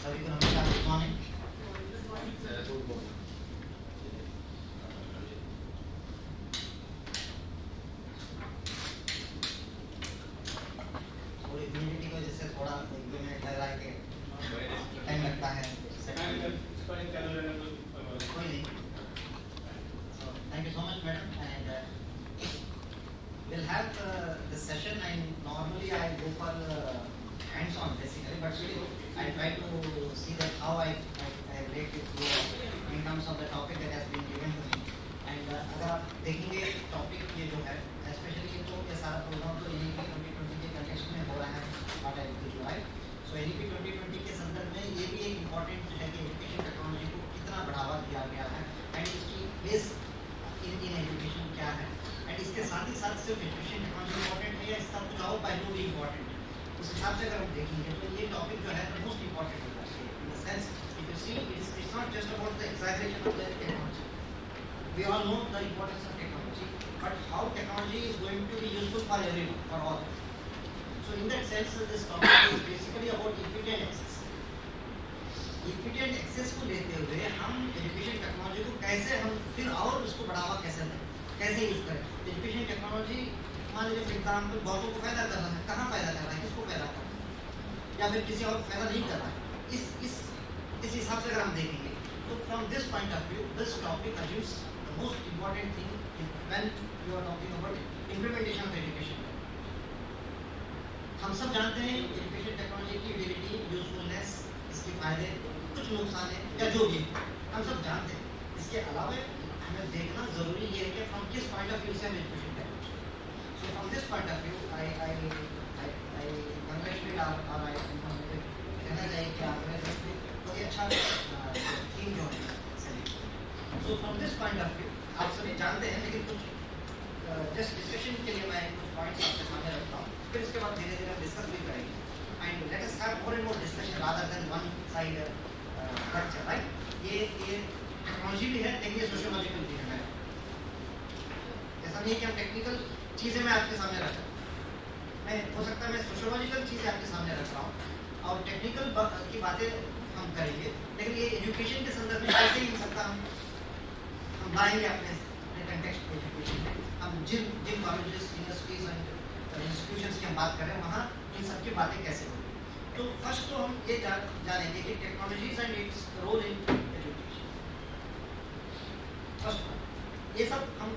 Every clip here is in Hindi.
सभी को नमस्कार, गुड मॉर्निंग। थोड़ी ह्यूमिडिटी की वजह से थोड़ा 1-2 मिनट लग रहा है कि टाइम लगता है। कोई नहीं। Thank you so much, madam. And we'll have this session. And normally I go for hands-on basically, but still I try to see that how I relate it to in terms of the topic that has been given to me. And अगर आप देखेंगे टॉपिक ये जो है, especially तो ये सारा प्रोग्राम तो NEP 2020 के कंटेक्स्ट में हो रहा है, what I will do, right? So NEP 2020 के संदर्भ में ये भी एक इम्पोर्टेंट है कि एजुकेशन टेक्नोलॉजी को कितना बढ़ावा दिया गया है एंड इसकी बेस इन एजुकेशन क्या है, एंड इसके साथ ही साथ सिर्फ एजुकेशन टेक्नोलॉजी इम्पोर्टेंट है या इसका कुछ और पहलू भी इम्पोर्टेंट है। उस हिसाब से अगर हम देखेंगे तो ये टॉपिक जो है मोस्ट इम्पोर्टेंट होता है in the sense if you see it's not just about the exaggeration of the technology. We all know the importance of technology, but how technology is going to be useful for everyone, for all. So in that sense, this topic is basically about equity and access. Equity and access को लेते हुए हम एजुकेशन टेक्नोलॉजी को कैसे हम फिर और उसको बढ़ावा कैसे दें, कैसे यूज करें। एजुकेशन टेक्नोलॉजी मान लीजिए फॉर एग्जाम्पल बहुतों को फायदा कर रहा है, कहाँ फायदा कर रहा है, किसको फायदा कर रहा है, या फिर किसी और को फायदा नहीं कर रहा है। इस हिसाब से अगर हम देखेंगे तो from this point of view this topic assumes the most important thing when you are talking about implementation of education. हम सब जानते हैं एजुकेशन टेक्नोलॉजी की यूटिलिटी, यूजफुलनेस, इसके फायदे, कुछ नुकसान है या जो भी हम सब जानते हैं। इसके अलावा हमें देखना जरूरी ये है कि फ्रॉम किस पॉइंट ऑफ व्यू से हम education technology. So from this point of view I congratulate और आई कहना चाहिए कि आपने बहुत ही अच्छा थीम जो है select. So from this point of view आप सभी जानते हैं, लेकिन कुछ जस्ट डिस्कशन के लिए मैं कुछ पॉइंट्स आपके सामने रखता हूँ, फिर इसके बाद धीरे धीरे हम डिस्कस भी करेंगे and let us have more and more discussion rather than one side lecture, right? ये टेक्नोलॉजी भी है लेकिन ये सोशियोलॉजिकल भी है। ऐसा नहीं है कि हम टेक्निकल चीज़ें मैं आपके सामने रख रहा हूँ, मैं हो सकता है मैं सोशियोलॉजिकल चीज़ें आपके सामने रख रहा हूँ और टेक्निकल की बातें हम करेंगे, लेकिन ये एजुकेशन के संदर्भ में कैसे ही सकता हम लाएंगे अपने कंटेक्स्ट को एजुकेशन में। हम जिन कॉलेजेस, यूनिवर्सिटीज एंड इंस्टीट्यूशंस की हम बात करें वहाँ इन सब की बातें कैसे होंगी। तो फर्स्ट तो हम ये जानेंगे कि technologies and its role in education. First ये सब हम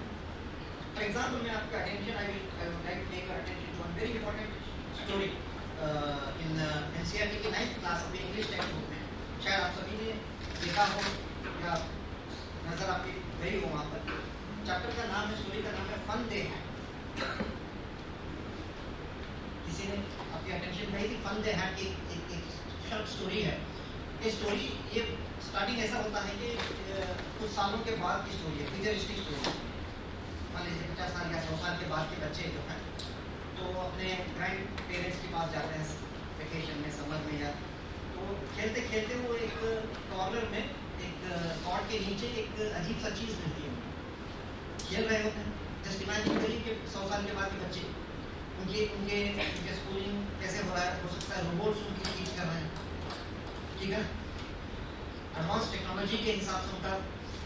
फॉर एग्जांपल मैं आपका attention I would like make your attention to one very important story in NCERT की 9th क्लास में इंग्लिश टेक्स्ट बुक में, शायद आप सभी ने देखा हो या नजर आपकी गई हो। वहाँ पर चैप्टर का नाम है, स्टोरी का नाम है फन डे है। किसी ने आपकी अटेंशन गई थी फन डे हैट की एक शॉर्ट स्टोरी है। ये स्टोरी ये स्टार्टिंग ऐसा होता है कि कुछ सालों के बाद की स्टोरी है, फ्यूचरिस्टिक स्टोरी। मान लीजिए 50 साल या 100 साल के बाद के बच्चे जो हैं तो अपने ग्रैंड पेरेंट्स के पास जाते हैं वेकेशन में, समर में, या तो खेलते खेलते वो एक कॉर्नर में एक कॉर्ड के नीचे एक अजीब सा चीज़ मिलती है। खेल रहे होते हैं, जस्ट इमेजिन करिए कि 100 साल के बाद के बच्चे उनके स्कूलिंग कैसे हो रहा है। हो सकता है रोबोट्स उनकी टीच कर रहे हैं, ठीक है, एडवांस टेक्नोलॉजी के हिसाब से उनका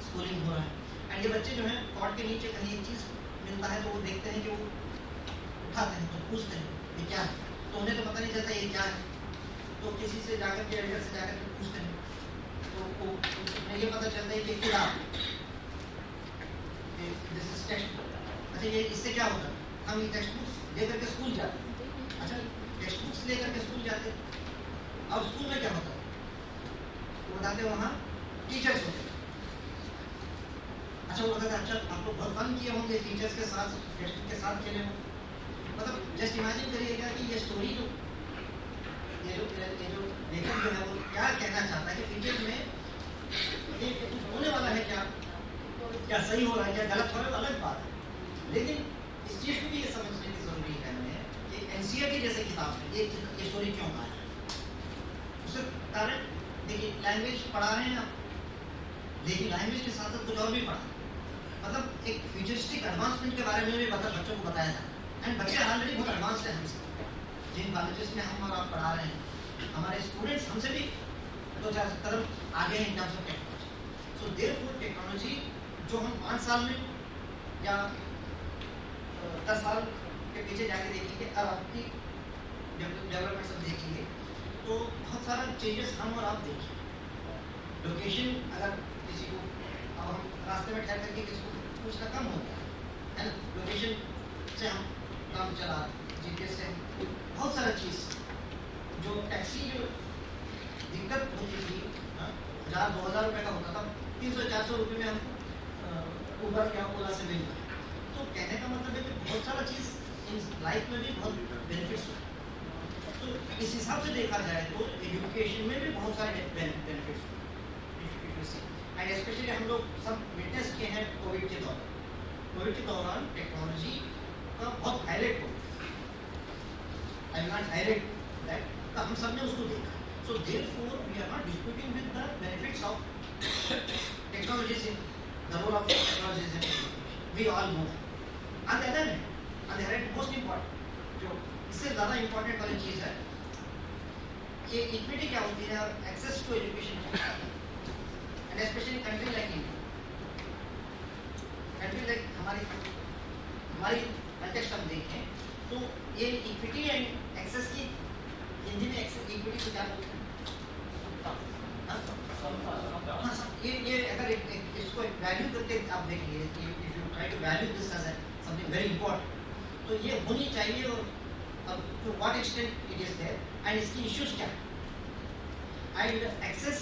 स्कूलिंग हो रहा है। एंड ये बच्चे जो हैं कॉर्ड के नीचे कहीं एक चीज़ मिलता है तो वो देखते हैं कि वो उठाते हैं, तो पूछते हैं ये क्या है, तो उन्हें तो पता नहीं चलता ये क्या है, तो किसी से जाकर के एल्डर से जाकर के पूछते हैं, तो उन्हें ये पता चलता है कि किताब दिस इज टेक्स्ट बुक। अच्छा ये इससे क्या होता है, हम ये टेक्स्ट बुक्स लेकर के स्कूल जाते हैं। अच्छा टेक्स्ट बुक्स लेकर के स्कूल जाते हैं और स्कूल में क्या होता है, वो बताते हैं वहाँ टीचर्स होते हैं। अच्छा वो बताते हैं अच्छा आप लोग बहुत फन किए होंगे टीचर्स के साथ, टेक्स्ट बुक के साथ खेले होंगे। मतलब जस्ट इमेजिन करिएगा कि ये स्टोरी जो लेखक जो है वो क्या कहना चाहता है कि फ्यूचर में ये कुछ होने वाला है, क्या सही हो रहा है, क्या गलत हो रहा है, अलग बात है। लेकिन इस चीज़ को भी ये समझने की जरूरी है हमें कि एनसीईआरटी जैसे किताब में ये स्टोरी क्यों आया है। उसका कारण देखिए, लैंग्वेज पढ़ा रहे हैं आप, लेकिन लैंग्वेज के साथ साथ कुछ और भी पढ़ा, मतलब एक फ्यूचरिस्टिक एडवांसमेंट के बारे में भी बच्चों को बताया जाता है। एंड बच्चे ऑलरेडी बहुत एडवांस्ड हैं हमसे, जिन कॉलेजेस में हम और आप पढ़ा रहे हैं, हमारे स्टूडेंट्स हमसे भी 2-4 कदम आगे हैं इन terms of technology. So therefore technology जो हम 5 साल में या 10 साल के पीछे जाके देखेंगे, अब आपकी डेवलपमेंट सब देखेंगे तो बहुत सारा चेंजेस हम और आप देखेंगे. लोकेशन अगर किसी को, अब हम रास्ते में ठहर करके किसी को पूछना कम होता है ना, लोकेशन से हम काम चला, जीपीएस से बहुत सारा चीज़ जो टैक्सी जो दिक्कत होती थी, 1000-2000 रुपये का होता था, 300-400 रुपये में हमको ऊबर या ओला से मिल रहा है. तो कहने का मतलब है कि बहुत सारा चीज़ इन लाइफ में भी बहुत बेनिफिट्स होते हैं. तो इस हिसाब से देखा जाए तो एजुकेशन में भी बहुत सारे बेनिफिट्स होते हैं. एंड स्पेशली हम लोग सब विटनेस किए हैं कोविड के दौरान. कोविड के दौरान टेक्नोलॉजी का बहुत हाईलाइट हो, I will not highlight that, तो हम सब ने उसको देखा. So therefore we are not disputing with the benefits of technologies in the role of technologies in education. We all know that. On the other hand, most important, जो इससे ज़्यादा important वाली चीज़ है, ये इक्विटी क्या होती है और एक्सेस टू एजुकेशन क्या है, and specially country like India, country like हमारी कंटेक्स्ट हम देखें तो ये इक्विटी एंड एक्सेस की हिंदी में इक्विटी को क्या बोलते हैं? ये अगर इसको वैल्यू करके आप देखेंगे, if you try to value this as something very important, तो ये होनी चाहिए. और अब to what extent it is there and इसकी इश्यूज क्या है, and access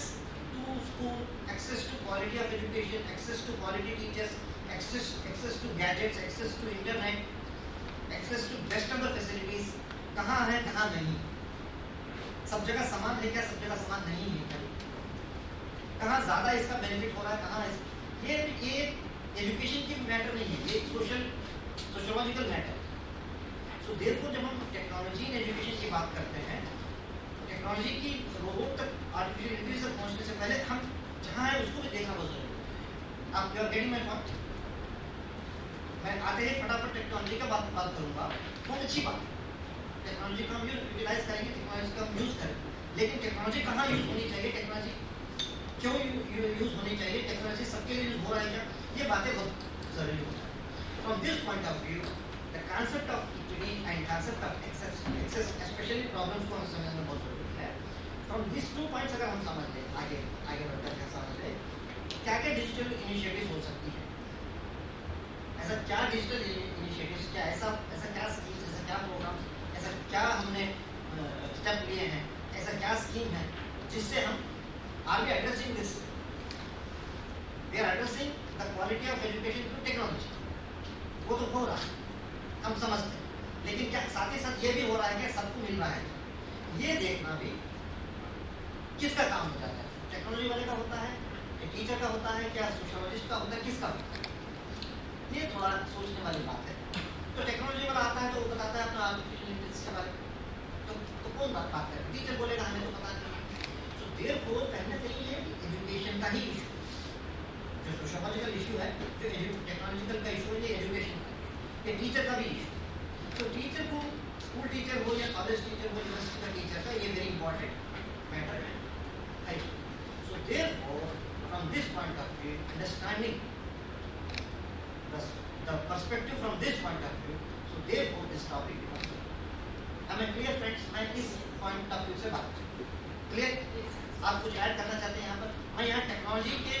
to school, access to quality of education, access to quality teachers, access to gadgets, access to internet, access to best of the facilities कहाँ है कहाँ नहीं, सब जगह समान है क्या, सब जगह समान नहीं है क्या, कहाँ ज़्यादा इसका बेनिफिट हो रहा है, कहाँ ये एजुकेशन की मैटर नहीं है, ये सोशोलॉजिकल मैटर. सो देयरफॉर जब हम टेक्नोलॉजी इन एजुकेशन की बात करते हैं, टेक्नोलॉजी की रोबोट तक, आर्टिफिशियल इंटेलिजेंस तक पहुँचने से पहले हम जहाँ है उसको भी देखना बहुत जरूरी है. आप you are getting my point? मैं आते ही फटाफट टेक्नोलॉजी का बात करूँगा, बहुत अच्छी बात. टेक्नोलॉजी का हम यूटिलाइज करेंगे, टेक्नोलॉजी का हम यूज़ करेंगे, लेकिन टेक्नोलॉजी कहाँ यूज़ होनी चाहिए, टेक्नोलॉजी क्यों यूज़ होनी चाहिए, टेक्नोलॉजी सबके लिए यूज़ हो रहा है क्या, ये बातें बहुत ज़रूरी होती हैं. From this point of view the concept of equity and concept of access specially problems को हम समझना बहुत ज़रूरी है. फ्रॉम दिस 2 पॉइंट्स अगर हम समझ लें, आगे बढ़कर क्या समझ लें, क्या क्या डिजिटल इनिशिएटिव्स हो सकती है, ऐसा क्या डिजिटल इनिशिएटिव्स, क्या ऐसा क्या स्कीम, ऐसा क्या प्रोग्राम, ऐसा क्या हमने स्टेप लिए हैं, ऐसा क्या स्कीम है जिससे हम are we addressing this? We are addressing the quality of education through technology. वो तो हो रहा है, हम समझते हैं, लेकिन क्या साथ ही साथ ये भी हो रहा है कि सबको मिल रहा है, ये देखना भी किसका काम हो जाता है, टेक्नोलॉजी वाले का होता है, टीचर का होता है, क्या सोशियोलॉजिस्ट का होता है, किसका होता है, ये थोड़ा सोचने वाली बात है. तो टेक्नोलॉजी वाला आता है तो वो बताता है अपना आर्टिफिशियल इंटेलिजेंस के बारे में, तो कौन बात करे, टीचर बोलेगा हमें तो पता नहीं. देयरफॉर कहीं ना कहीं ये एजुकेशन का ही इशू, जो सोशियोलॉजिकल इशू है, जो टेक्नोलॉजिकल का इशू है, ये एजुकेशन का, ये टीचर का भी इशू. तो टीचर को, स्कूल टीचर हो या कॉलेज टीचर हो, यूनिवर्सिटी का टीचर का, ये वेरी इंपॉर्टेंट मैटर है. So therefore from this point of view, understanding the perspective from this point of view, so therefore this topic becomes हमें क्लियर फ्रेंड्स. मैं इस पॉइंट ऑफ व्यू से बात क्लियर, आप कुछ ऐड करना चाहते हैं यहाँ पर? मैं यहाँ टेक्नोलॉजी के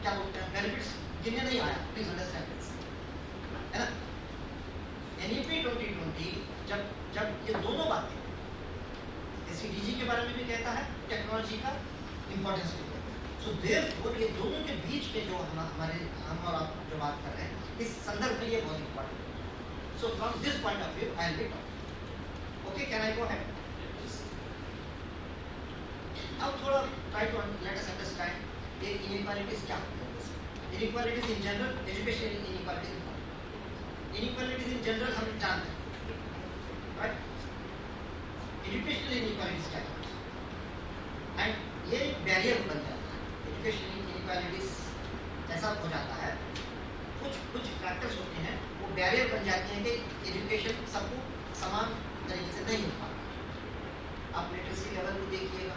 क्या बोलते हैं बेनिफिट्स गिनने नहीं आया, प्लीज अंडरस्टैंड दिस, है ना. NEP 2020 जब ये दोनों बातें, SCDG के बारे में भी कहता है, टेक्नोलॉजी का इम्पोर्टेंस भी कहता है. सो देयरफॉर ये दोनों के बीच में जो हम और आप जो बात कर रहे हैं, इस संदर्भ में ये बहुत इम्पोर्टेंट है. So from this point of view I will be talking. Okay, can I go ahead? अब थोड़ा try to let us understand ये इनइक्वालिटीज क्या होती है. Inequalities in general, education inequalities in general हम जानते हैं, राइट. एजुकेशनल इनइक्वालिटीज क्या होती है, एंड ये बैरियर बन जाता है. एजुकेशनल इनइक्वालिटीज ऐसा हो जाता है, कुछ फैक्टर्स होते हैं वो बैरियर बन जाते हैं कि एजुकेशन सबको समान तरीके से नहीं हो पाता. आप लिटरेसी लेवल को देखिएगा,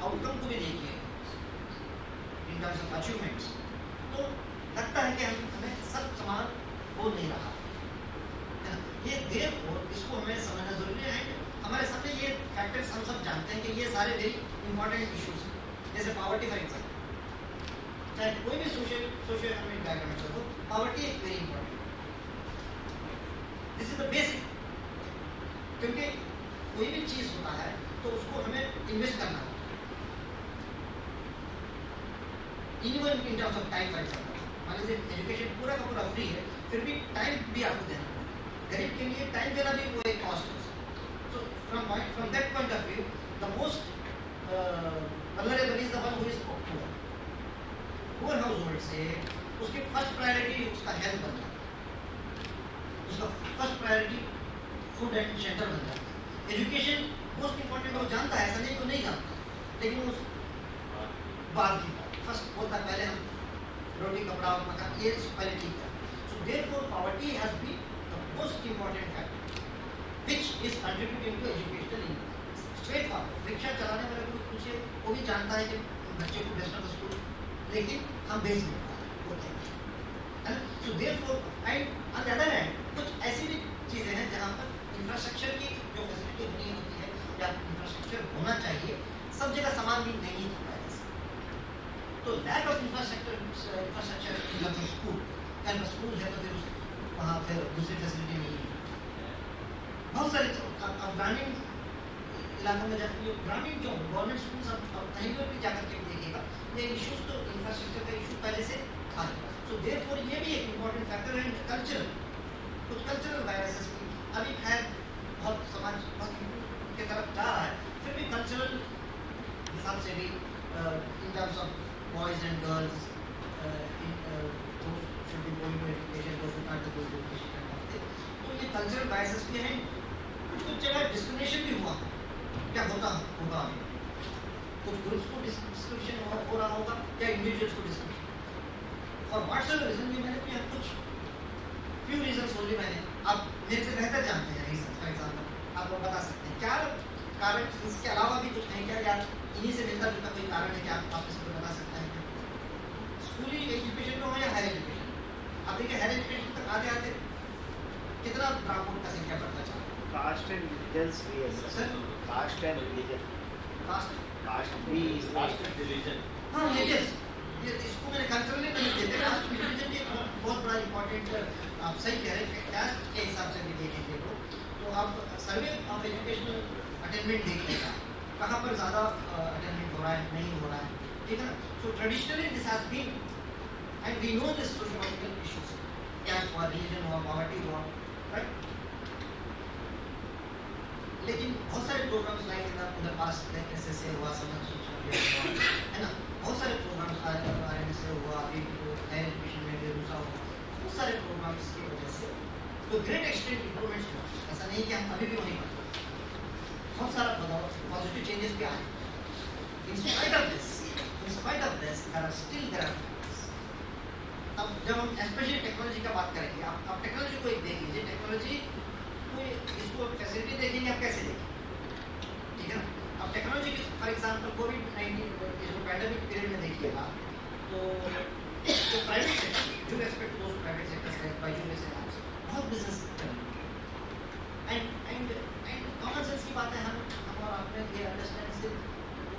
आउटकम को भी देखिए इन टर्म्स ऑफ अचीवमेंट्स, तो लगता है कि हमें सब समान हो नहीं रहा है ना। ये देयरफॉर इसको हमें समझना जरूरी है। हमारे सामने ये फैक्टर्स हम सब जानते हैं कि ये सारे वेरी इंपॉर्टेंट इश्यूज हैं, जैसे पॉवर्टी फॉर एग्जाम्पल, चाहे कोई भी सोशो इकोनॉमिक बैकग्राउंड हो, पॉवर्टी एक very important, this is the basic, क्योंकि कोई भी चीज होता है तो उसको हमें इन्वेस्ट करना होता है, even in terms of time for example. मान लीजिए एजुकेशन पूरा का पूरा फ्री है, फिर भी टाइम भी आपको देना होगा, गरीब के लिए टाइम देना भी वो एक कॉस्ट है। So from that point of view, the most vulnerable is the one who is poor. Poor household से उसकी फर्स्ट प्रायोरिटी उसका हेल्थ बन जाता है, उसका first priority food and shelter बन जाता है। एजुकेशन मोस्ट इंपॉर्टेंट वो जानता है, ऐसा नहीं तो नहीं जानता, लेकिन उस बाद की फर्स्ट बोलता है पहले हम रोटी कपड़ा और मकान ये पहले ठीक है। So therefore poverty has been the most important factor which is contributing to educational income. Straight forward, rickshaw चलाने वाले को पूछिए, वो भी जानता है कि बच्चे को भेजना तो स्कूल, लेकिन हम भेज नहीं पाते, है ना। So therefore, and on the other hand, कुछ ऐसी भी चीजें हैं जहाँ पर इंफ्रास्ट्रक्चर की जो फैसिलिटी होनी होती है या इंफ्रास्ट्रक्चर होना चाहिए, सब जगह समान भी नहीं होता है। तो lack of infrastructure in school, अगर स्कूल है तो फिर वहाँ फिर दूसरी फैसिलिटी नहीं है। बहुत सारे अब ग्रामीण इलाकों में जाकर ग्रामीण जो गवर्नमेंट स्कूल अब कहीं पर भी जाकर के देखिएगा, ये इश्यूज तो इंफ्रास्ट्रक्चर का इशू पहले से था। सो देयरफॉर ये भी एक इम्पोर्टेंट फैक्टर है। कल्चरल, कुछ कल्चरल वायरसेस भी अभी खैर बहुत समाज बहुत के तरफ जा रहा है, फिर भी कल्चरल हिसाब से भी in terms of boys and girls should be going to education, those who can't go to education, तो ये कल्चरल वायरसेस भी हैं। कुछ जगह डिस्क्रिमिनेशन भी हुआ, क्या होगा अभी, कुछ ग्रुप्स को डिस्क्रिमिनेशन हो रहा होगा या इंडिविजुअल्स को डिस्क्रिमिनेशन, और व्हाट्सएप रीजन भी मैंने किया कुछ फ्यू रीजंस ओनली, मैंने आप मेरे से बेहतर जानते हैं रीजन, फॉर एग्जांपल आप लोग बता सकते हैं क्या कारण, इसके अलावा भी कुछ नहीं क्या, या इन्हीं से मिलता जुलता कोई कारण है क्या आप इसको बता सकते हैं? स्कूली एजुकेशन में हो या हायर एजुकेशन, आप देखिए हायर एजुकेशन तक आते आते कितना ड्रॉप आउट का संख्या बढ़ता चला। कास्ट एंड रिलीजन भी है sir, caste and religion, caste भी कास्ट एंड रिलीजन, हाँ रिलीजियस, ये इसको मैंने कल्चरली नहीं देते, कास्ट एंड रिलीजन भी बहुत बड़ा इंपॉर्टेंट, आप सही कह रहे हैं, कास्ट के हिसाब से भी देखेंगे तो आप सर्वे ऑफ एजुकेशनल अटेनमेंट देखिएगा, कहाँ पर ज़्यादा अटेनमेंट हो रहा है नहीं हो रहा है, ठीक है ना। So traditionally this has been and we know this sociological issues, caste हुआ, रिलीजन हुआ, पॉवर्टी हुआ, राइट। लेकिन बहुत सारे programs like in the past like SSA हुआ, समझ हुआ, है ना, बहुत सारे प्रोग्राम्स आरएनएसए हुआ, अभी हायर एजुकेशन में बेरूसा हुआ, बहुत सारे प्रोग्राम्स की वजह से तो ग्रेट एक्सटेंट इंप्रूवमेंट्स हुआ। ऐसा नहीं कि हम अभी भी वहीं पर, बहुत सारा बदलाव पॉजिटिव चेंजेस भी आए। In spite of this there are still अब जब हम स्पेशली टेक्नोलॉजी का बात करेंगे, आप टेक्नोलॉजी को एक देख लीजिए, टेक्नोलॉजी को इसको फैसिलिटी देखेंगे आप कैसे देखेंगे, ठीक है ना। अब टेक्नोलॉजी की फॉर एग्जांपल कोविड-19 जो पैंडेमिक पीरियड में देखिएगा, तो जो private sector you respect those private sectors like Byju's and apps बहुत बिजनेस एंड कॉमन सेंस की बात है, हम और आपने ये अंडरस्टैंड से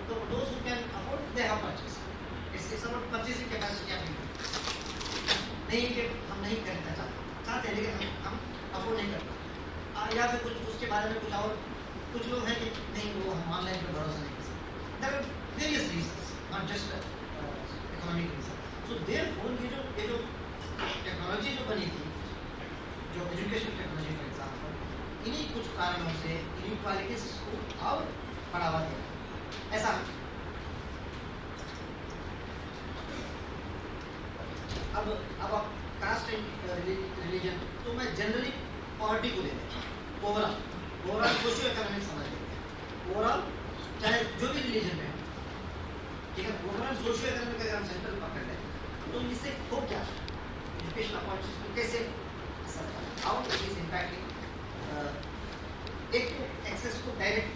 तो those who can afford they have purchase, it's about purchasing capacity of people, नहीं कि हम नहीं करना चाहते हैं लेकिन हम अफोर्ड नहीं कर पाते, या फिर कुछ उसके बारे में कुछ और कुछ लोग हैं कि नहीं वो हम ऑनलाइन पर भरोसा नहीं कर सकते, there are various reasons not just economic reason. So therefore ये जो टेक्नोलॉजी जो बनी थी, जो एजुकेशन टेक्नोलॉजी फॉर एग्जाम्पल, इन्हीं कुछ कारणों से इनइक्वालिटीज को और बढ़ावा दिया। ऐसा अब आप कास्ट एंड रिलीजन, तो मैं जनरली पॉवर्टी को ले लेता हूँ, ओवरऑल सोशियो इकोनॉमिक समझ लेते हैं, ओवरऑल चाहे जो भी रिलीजन में, ठीक है, ओवरऑल सोशियो इकोनॉमिक अगर हम सेंट्रल पकड़ लें तो इससे हो क्या एजुकेशन अपॉर्चुनिटीज को कैसे हाउ इट इज इम्पैक्टिंग, एक तो एक्सेस को डायरेक्ट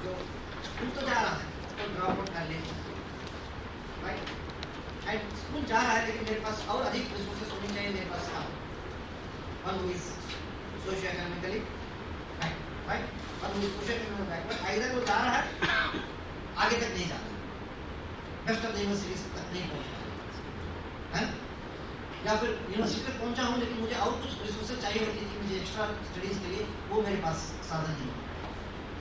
जो स्कूल तो जा रहा है, तो ड्रॉप आउट कर लेते हैं, राइट। एंड स्कूल जा रहा है लेकिन मेरे पास और अधिक रिसोर्सेस होनी चाहिए मेरे पास का one who is socio economically right, one who is socio economically backward. Either वो जा रहा है आगे तक नहीं जा रहा, बेस्ट ऑफ द यूनिवर्सिटीज तक नहीं पहुंच रहा है, या फिर यूनिवर्सिटी तक पहुंचा हूँ लेकिन मुझे और कुछ रिसोर्सेज चाहिए होती थी मुझे एक्स्ट्रा स्टडीज के लिए, वो मेरे पास साधन नहीं है,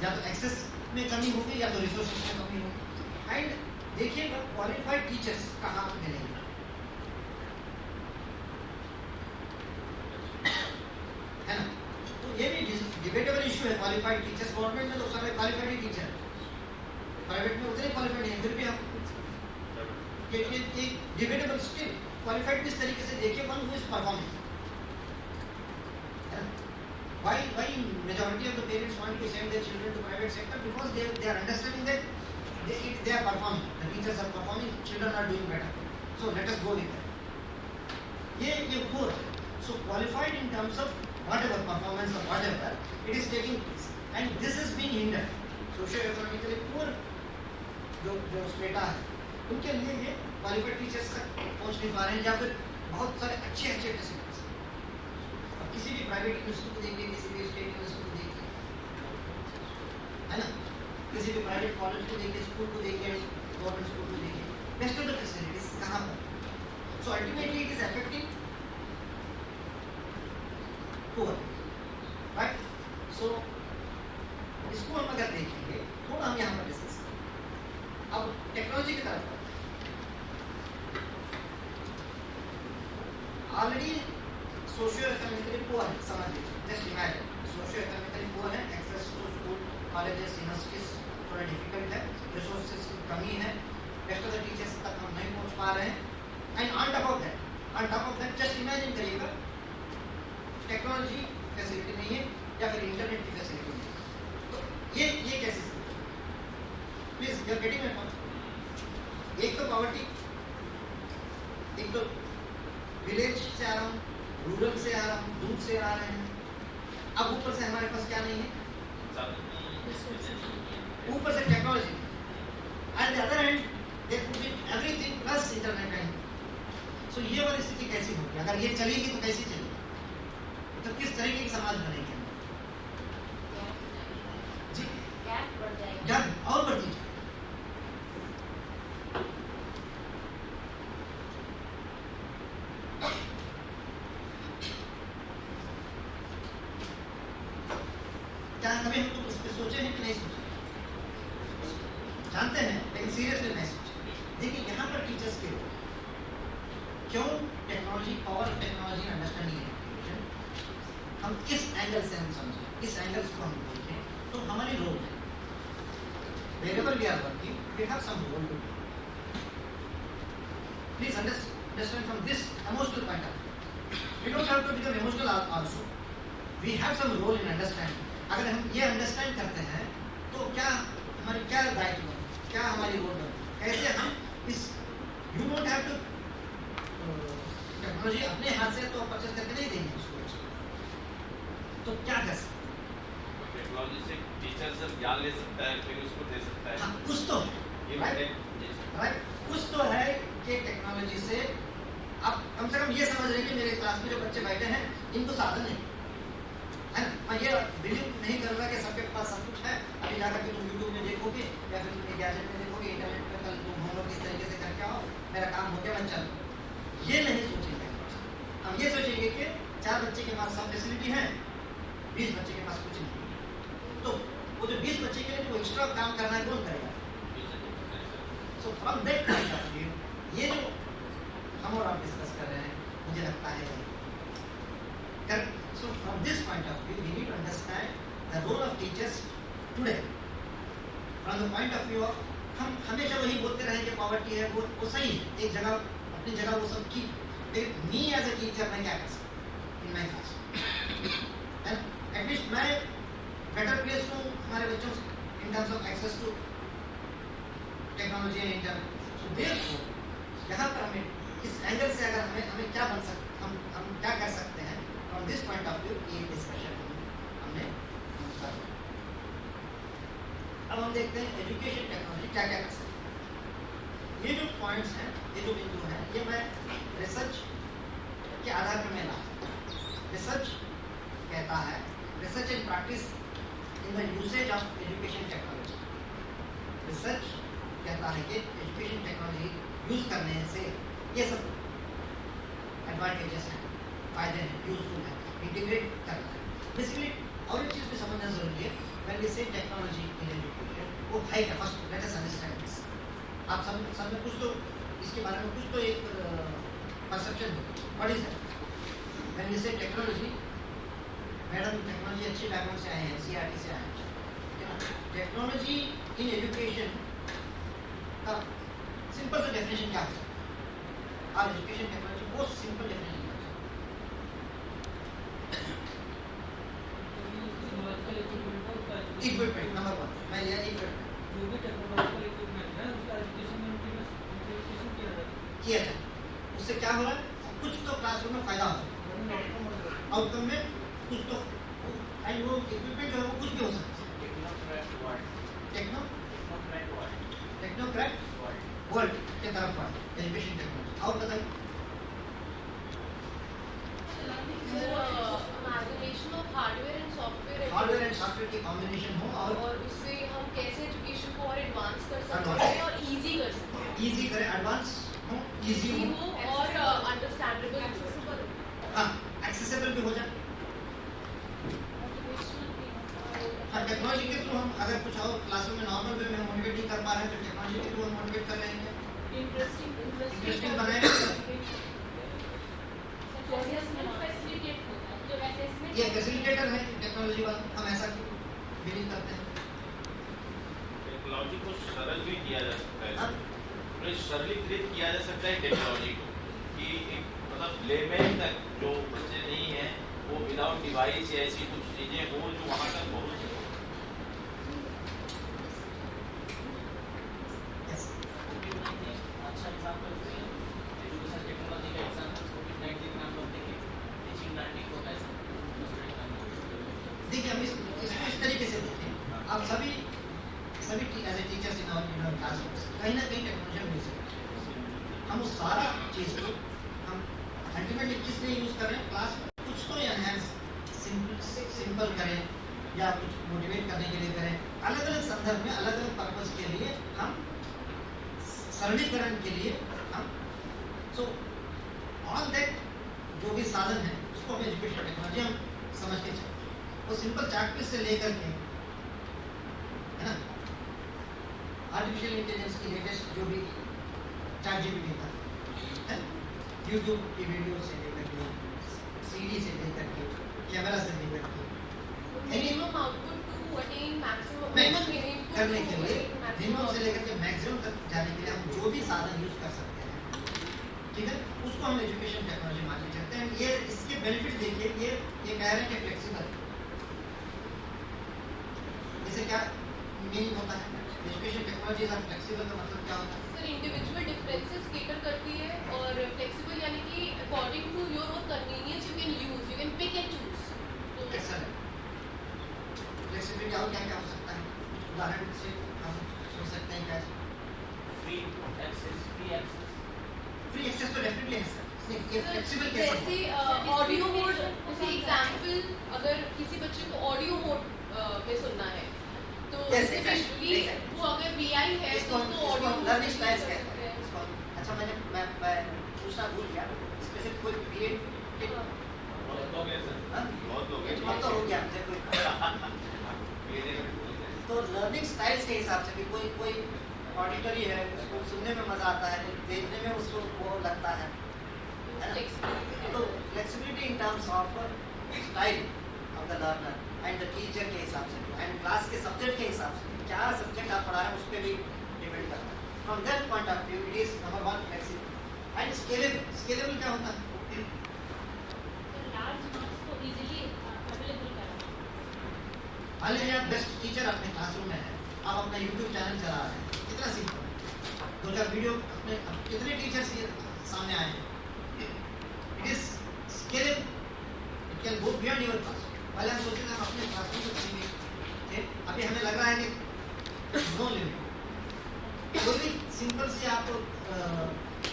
या तो एक्सेस में कमी होगी या तो रिसोर्सेज में कमी होगी। एंड देखिएगा क्वालिफाइड टीचर्स कहाँ मिलेंगे, है ना। तो ये भी डिबेटेबल इशू है, क्वालिफाइड टीचर्स। गवर्नमेंट में तो सारे क्वालिफाइड टीचर, प्राइवेट में उतने क्वालिफाइड नहीं, फिर भी हम एक डिबेटेबल स्टिल क्वालिफाइड किस तरीके से देखिए, one who is performing. Why majority of the parents want to send their children to private sector? Because they are understanding that they are performing, the teachers are performing, children are doing better. So let us go with that. ये poor है. So qualified in terms of whatever performance or whatever, it is taking place, and this is being hindered. Socio-economically poor जो स्टेटा है, उनके लिए ये क्वालिफाइड टीचर्स तक पहुंच नहीं पा रहे हैं, या फिर बहुत सारे अच्छे फैसिलिटीज। अब किसी भी प्राइवेट यूनिवर्सिटी को देखिए, किसी भी स्टेट यूनिवर्सिटी को देखिए, है ना, किसी भी प्राइवेट कॉलेज को देखिए, स्कूल को देखिए, गवर्नमेंट स्कूल को देखिए, बेस्ट ऑफ द फैसिलिटीज कहाँ पर। So ultimately it is affecting poor, right. So इसको हम अगर देखेंगे थोड़ा, हम यहाँ पर डिस्कस करें। अब टेक्नोलॉजी की तरफ ऑलरेडी सोशियो इकोनॉमिकली पुअर है, समझ लीजिए, just imagine socio economically poor है, access to school colleges universities थोड़ा डिफिकल्ट है, रिसोर्सेज की कमी है, बेस्ट ऑफ द टीचर्स तक हम नहीं पहुंच पा रहे हैं। And on top of that just imagine करिएगा टेक्नोलॉजी फैसिलिटी नहीं है या फिर इंटरनेट की फैसिलिटी नहीं है, तो ये कैसे please you are getting my point. एक तो पॉवर्टी, एक तो विलेज से आ रहा हूँ, रूरल से आ रहा हूँ, दूर से आ रहे हैं, अब ऊपर से हमारे पास क्या नहीं है, ऊपर से technology, at the other hand they put in everything plus internet and. So ये वाली स्थिति कैसी होगी, अगर ये चलेगी तो कैसी चलेगी, तो किस तरीके की समाज बनेगी जी, गैप और बढ़ती जाए। क्या कभी हम लोग इस पे सोचे हैं कि नहीं सोचे, जानते हैं लेकिन सीरियसली नहीं सोचे। देखिए यहाँ पर टीचर्स के क्यों टेक्नोलॉजी, पावर टेक्नोलॉजी अंडरस्टैंडिंग है, हम किस एंगल से हम समझें, किस एंगल से हम देखें, तो हमारी रोल है, wherever we are working, we have some role to play. Please understand from this emotional point of view. We don't have to become emotional also. We have some role in understanding. अगर हम ये अंडरस्टैंड करते हैं तो क्या हमारी क्या दायित्व है, क्या हमारी रोल है, कैसे हम इस you don't have to technology अपने हाथ से तो परचेज करके नहीं देंगे उसको, तो क्या कर सकते टेक्नोलॉजी से टीचर से ज्ञान ले सकता है, फिर उसको दे सकता है। हाँ, कुछ तो है, राइट, कुछ तो है कि टेक्नोलॉजी से आप कम से कम ये समझ रहे हैं कि मेरे क्लास में जो बच्चे बैठे हैं इनको साधन नहीं है ना। मैं ये बिलीव नहीं करूँगा कि सबके पास सब कुछ है। अभी जाकर के तुम यूट्यूब में देखोगे या फिर तुम गैजेट में देखोगे, इंटरनेट में, कल तुम होमवर्क किस तरीके से करके आओ, मेरा काम हो गया, मैं चल, ये नहीं सोचेंगे। हम ये सोचेंगे कि 4 बच्चे के पास सब फैसिलिटी है, 20 बच्चे के पास कुछ नहीं, तो वो जो 20 बच्चे के लिए जो एक्स्ट्रा काम करना है कौन करेगा। So from that point of view ये जो हम और आप डिस्कस कर रहे हैं, मुझे लगता है correct. So from this point of view, we need to understand the role of teachers today. From the point of view of हम हमेशा वही बोलते रहे कि पॉवर्टी है, वो सही है, एक जगह अपनी जगह वो सब की, लेकिन मी एज ए टीचर मैं क्या कर सकता in my class, and at least मैं बेटर प्लेस हूँ हमारे बच्चों से in terms of access to technology and internet. So therefore यहाँ पर हमें इस एंगल से अगर हमें क्या बन सकते, हम क्या कर सकते हैं from this point of view, ये डिस्कशन हमने कर। अब हम देखते हैं एजुकेशन टेक्नोलॉजी क्या क्या कर सकते हैं। ये जो पॉइंट्स हैं, ये जो बिंदु हैं, ये मैं रिसर्च के आधार पर मैं लाता हूँ। रिसर्च कहता है, research and practice in the usage of education technology. Research कहता है कि एजुकेशन टेक्नोलॉजी यूज करने से ये सब एडवांटेजेस हैं, फायदे हैं, यूजफुल है, इंटीग्रेट करना है। बेसिकली और एक चीज़ भी समझना जरूरी है, when we say technology in education, वो है क्या? First let us understand this. आप सब में कुछ तो इसके बारे में कुछ तो एक परसेप्शन हो, what is that? When we say technology, madam technology अच्छी बैकग्राउंड से आए हैं, एनसीईआरटी से आए हैं, ठीक है ना? टेक्नोलॉजी इन एजुकेशन का सिंपल सा डेफिनेशन क्या हो सकता है? आप एजुकेशन टेक्नोलॉजी बहुत सिंपल डेफिनेशन इक्विपमेंट नंबर 1, मैं लिया इक्विपमेंट जो भी टेक्नोलॉजिकल इक्विपमेंट है उसका एजुकेशन में इंटीग्रेशन किया जाए, उससे क्या हो रहा है? कुछ तो क्लासरूम में फायदा होता है, आउटकम में कुछ तो, एंड वो इक्विपमेंट जो है वो कुछ भी हो सकता है। टेक्नोक्रेट वर्ल्ड के तरफ बढ़ एजुकेशन टेक्नोलॉजी। और बताइए, amalgamation of hardware and software की कॉम्बिनेशन हो और उससे हम कैसे एजुकेशन को और एडवांस कर सकते Advance. हैं और इजी कर सकते हैं, इजी करें, एडवांस हो, इजी हो, और अंडरस्टैंडेबल एक्सेसिबल हाँ एक्सेसिबल भी हो जाए। हाँ, टेक्नोलॉजी के थ्रू हम अगर कुछ और क्लासरूम में नॉर्मल वे में हम मोटिवेट नहीं कर पा रहे हैं तो टेक्नोलॉजी के थ्रू हम मोटिवेट कर रहे हैं, इंटरेस्टिंग बनाएंगे। ये फैसिलिटेटर है टेक्नोलॉजी वाला, हम ऐसा बिलीव करते हैं। टेक्नोलॉजी को सरल भी किया जा सकता है, हाँ। थोड़ा सरलीकृत किया जा सकता है टेक्नोलॉजी को, कि एक मतलब लेवल तक जो बच्चे नहीं हैं वो विदाउट डिवाइस या ऐसी कुछ चीज़ें हो जो वहाँ तक पहुँच सके। Yes. अच्छा एग्जांपल से एजुकेशन टेक्नोलॉजी का एग्जांपल कोविड-19 में हम लोग देखें टीचिंग लर्निंग को कैसे देखिए हम इसको इस तरीके से देखें, आप सभी as a teachers in our classrooms कहीं ना कहीं टेक्नोलॉजी हम यूज करते हैं। हम उस सारा चीज़ को हम अल्टीमेटली किस लिए यूज़ कर रहे हैं? क्लास में कुछ तो एनहेंस सिंपल करें या कुछ मोटिवेट करने के लिए करें, अलग अलग संदर्भ में अलग अलग पर्पज के लिए हम सरलीकरण के लिए हम सो ऑल दैट जो भी साधन है उसको हम एजुकेशन टेक्नोलॉजी हम समझ के चलते हैं। वो सिंपल चार्ट पीस से लेकर के, है ना, आर्टिफिशियल इंटेलिजेंस की लेटेस्ट जो भी ChatGPT था, है, यूट्यूब की वीडियो से लेकर के, सीडी से लेकर के, कैमरा से लेकर के, minimum output to attain maximum maximum करने के लिए मिनिमम से लेकर के मैक्सिमम तक जाने के लिए हम जो भी साधन यूज कर सकते हैं, ठीक है, उसको हम एजुकेशन टेक्नोलॉजी मान के चलते हैं। ये इसके बेनिफिट देखिए, ये कह रहे हैं कि फ्लेक्सिबल, इससे क्या मीनिंग होता है? एजुकेशन टेक्नोलॉजी आर फ्लेक्सिबल का मतलब क्या होता है? सर इंडिविजुअल डिफरेंसेस केटर करती है, और फ्लेक्सिबल यानी कि according to your own convenience you can pick and choose. तो एक्सेलेंट। फ्लेक्सिबिलिटी और क्या क्या हो सकता है? उदाहरण से हम सोच सकते हैं क्या? फ्री एक्सेस फ्री एक्सेस तो डेफिनेटली है सर, ये फ्लेक्सिबल कैसे जैसे होगा? ऑडियो मोड, जैसे एग्जांपल अगर किसी बच्चे को ऑडियो मोड में सुनना है तो Yes, स्पेशली exactly. वो अगर वीआई है इसको तो उसको ऑडियो लर्निंग स्टाइल्स कहते हैं इसको। अच्छा, मैं पूछना भूल गया, स्पेसिफिक कोई पीरियड बहुत लोग हैं सर, हाँ? बहुत लोग हैं। मतलब तो हो गया मुझे कोई। तो लर्निंग स्टाइल्स के हिसाब से भी कोई ऑडिटरी है, उसको सुनने में मजा आता है, देखने में उसको वो लगता है ना? तो flexibility in terms of style of the learner and the teacher के हिसाब से एंड क्लास के सब्जेक्ट के हिसाब से, क्या सब्जेक्ट आप पढ़ा रहे हैं उस पर भी डिपेंड करता है। From that point of view it is number 1 flexible and scalable. Scalable क्या होता है? लार्ज मार्क्स को इजीली अवेलेबल कराना। मान लीजिए आप बेस्ट टीचर अपने क्लासरूम में है, आप अपना यूट्यूब चैनल चला रहे हैं, कितना सिंपल है, 2-4 वीडियो अपने कितने टीचर्स सामने आए हैं, it is scalable, it can go beyond your class. पहले हम सोचते थे हम अपने क्लासरूम में सीमित थे, अभी हमें लग रहा है कि नो लिमिट, कोई भी सिंपल से आप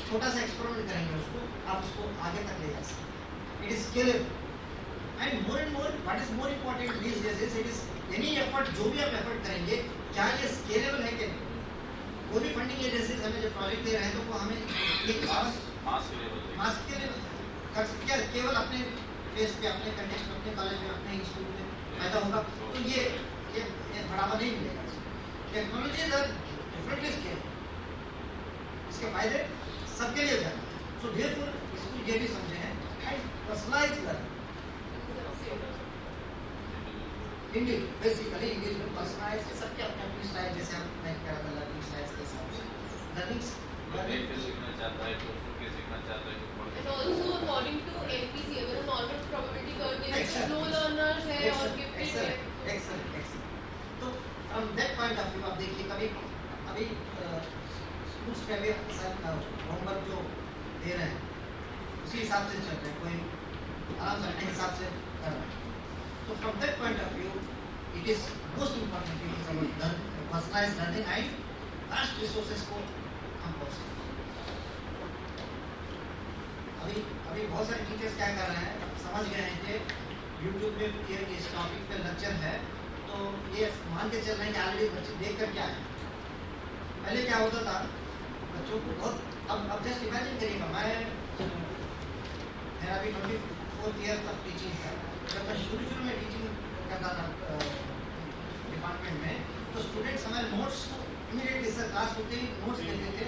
छोटा सा एक्सपेरिमेंट करेंगे उसको, आप उसको आगे तक ले जा सकते। It is scalable and more what is more important this days is it is any effort, जो भी आप एफर्ट करेंगे क्या ये स्केलेबल है कि नहीं। कोई भी फंडिंग एजेंसीज हमें जब प्रोजेक्ट दे रहे हैं तो वो हमें एक मास लेवल मास के लिए कर सकते हैं, केवल अपने बेस पे, अपने कंटेक्स्ट में, अपने कॉलेज में, अपने इंस्टीट्यूट में फायदा होगा, तो ये बढ़ावा नहीं मिलेगा। टेक्नोलॉजी आर डिफरेंटली स्केल, इसके फायदे सबके लिए जाए। सो देयरफॉर इसको ये भी समझे हैं and personalize learning individual, basically individual personalize, सबके अपने अपनी स्टाइल, जैसे हम मैं कह रहा था लर्निंग स्टाइल्स के हिसाब से लर्निंग सीखना चाहता है, दोस्तों के सीखना चाहता है, And also according to NPC, अगर हम नॉर्मल प्रोबेबिलिटी करते हैं, स्लो लर्नर्स है और गिफ्टेड है। एक्सेलेंट। तो from that point of view आप देखिए, कभी अभी स्कूल्स पे भी होमवर्क जो दे रहे हैं उसी हिसाब से चल रहे हैं, कोई आराम से अपने हिसाब से कर रहा है। तो from that point of view it is most important it is about personalised learning and last resources को हम पहुंच सकते हैं। अभी बहुत सारे टीचर्स क्या कर रहे हैं, समझ गए हैं कि यूट्यूब पे ये इस टॉपिक पे लेक्चर है, तो ये मान के चल रहे हैं कि ऑलरेडी बच्चे देख कर क्या है। पहले क्या होता था, बच्चों को बहुत, अब जस्ट इमेजिन करिएगा, मेरा अभी 24th ईयर तक टीचिंग है। जब मैं शुरू में टीचिंग करता था डिपार्टमेंट में, तो स्टूडेंट्स हमारे नोट्स को इमीडिएटली सर क्लास होते ही नोट्स देते थे,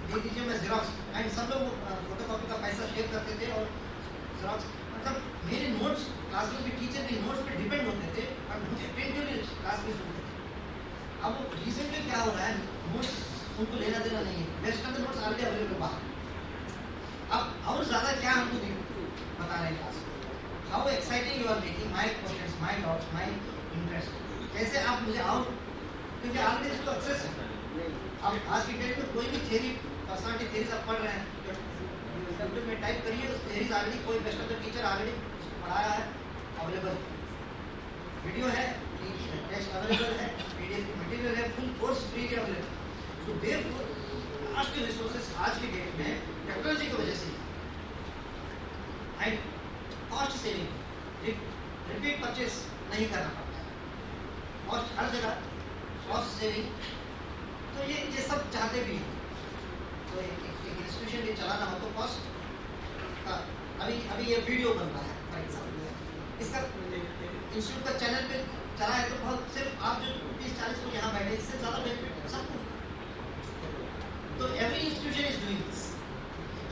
दे दीजिए मैं जेरोक्स, एंड सब लोग फोटोकॉपी का पैसा शेयर करते थे और जेरोक्स, मतलब मेरे नोट्स क्लासरूम के टीचर के नोट्स पे डिपेंड होते थे और मुझे अटेंटिवली क्लास में सुनते थे। अब रिसेंटली क्या हो रहा है, नोट्स उनको लेना देना नहीं है, best of the notes already available बाहर। अब और ज़्यादा क्या हमको बता रहे हैं क्लास में, how exciting you are making my questions, my doubts, my interest, कैसे आप मुझे और, क्योंकि ऑलरेडी इसको एक्सेस है। अब आज की डेट में कोई भी थ्योरी, पर्सनालिटी थ्योरीज आप पढ़ रहे हैं, यूट्यूब में टाइप करिए, उस थ्योरीज ऑलरेडी कोई best of the teacher already पढ़ाया है, अवेलेबल वीडियो है, टेक्स्ट अवेलेबल है, पीडीएफ मटेरियल है, फुल कोर्स फ्री है अवेलेबल। सो देयरफॉर आज के रिसोर्सेज आज की डेट में टेक्नोलॉजी की वजह से and cost saving, repeat purchase नहीं करना पड़ता है, कॉस्ट हर जगह, कॉस्ट सेविंग, तो ये सब चाहते भी हैं। तो एक इंस्टीट्यूशन ये चलाना हो तो कॉस्ट का, अभी ये वीडियो बन रहा है फॉर एग्जाम्पल, इसका इंस्टीट्यूट का चैनल पे चला है तो बहुत, सिर्फ आप जो 30-40 लोग यहाँ बैठे, इससे ज़्यादा बेनिफिट सबको, तो every institution is doing this.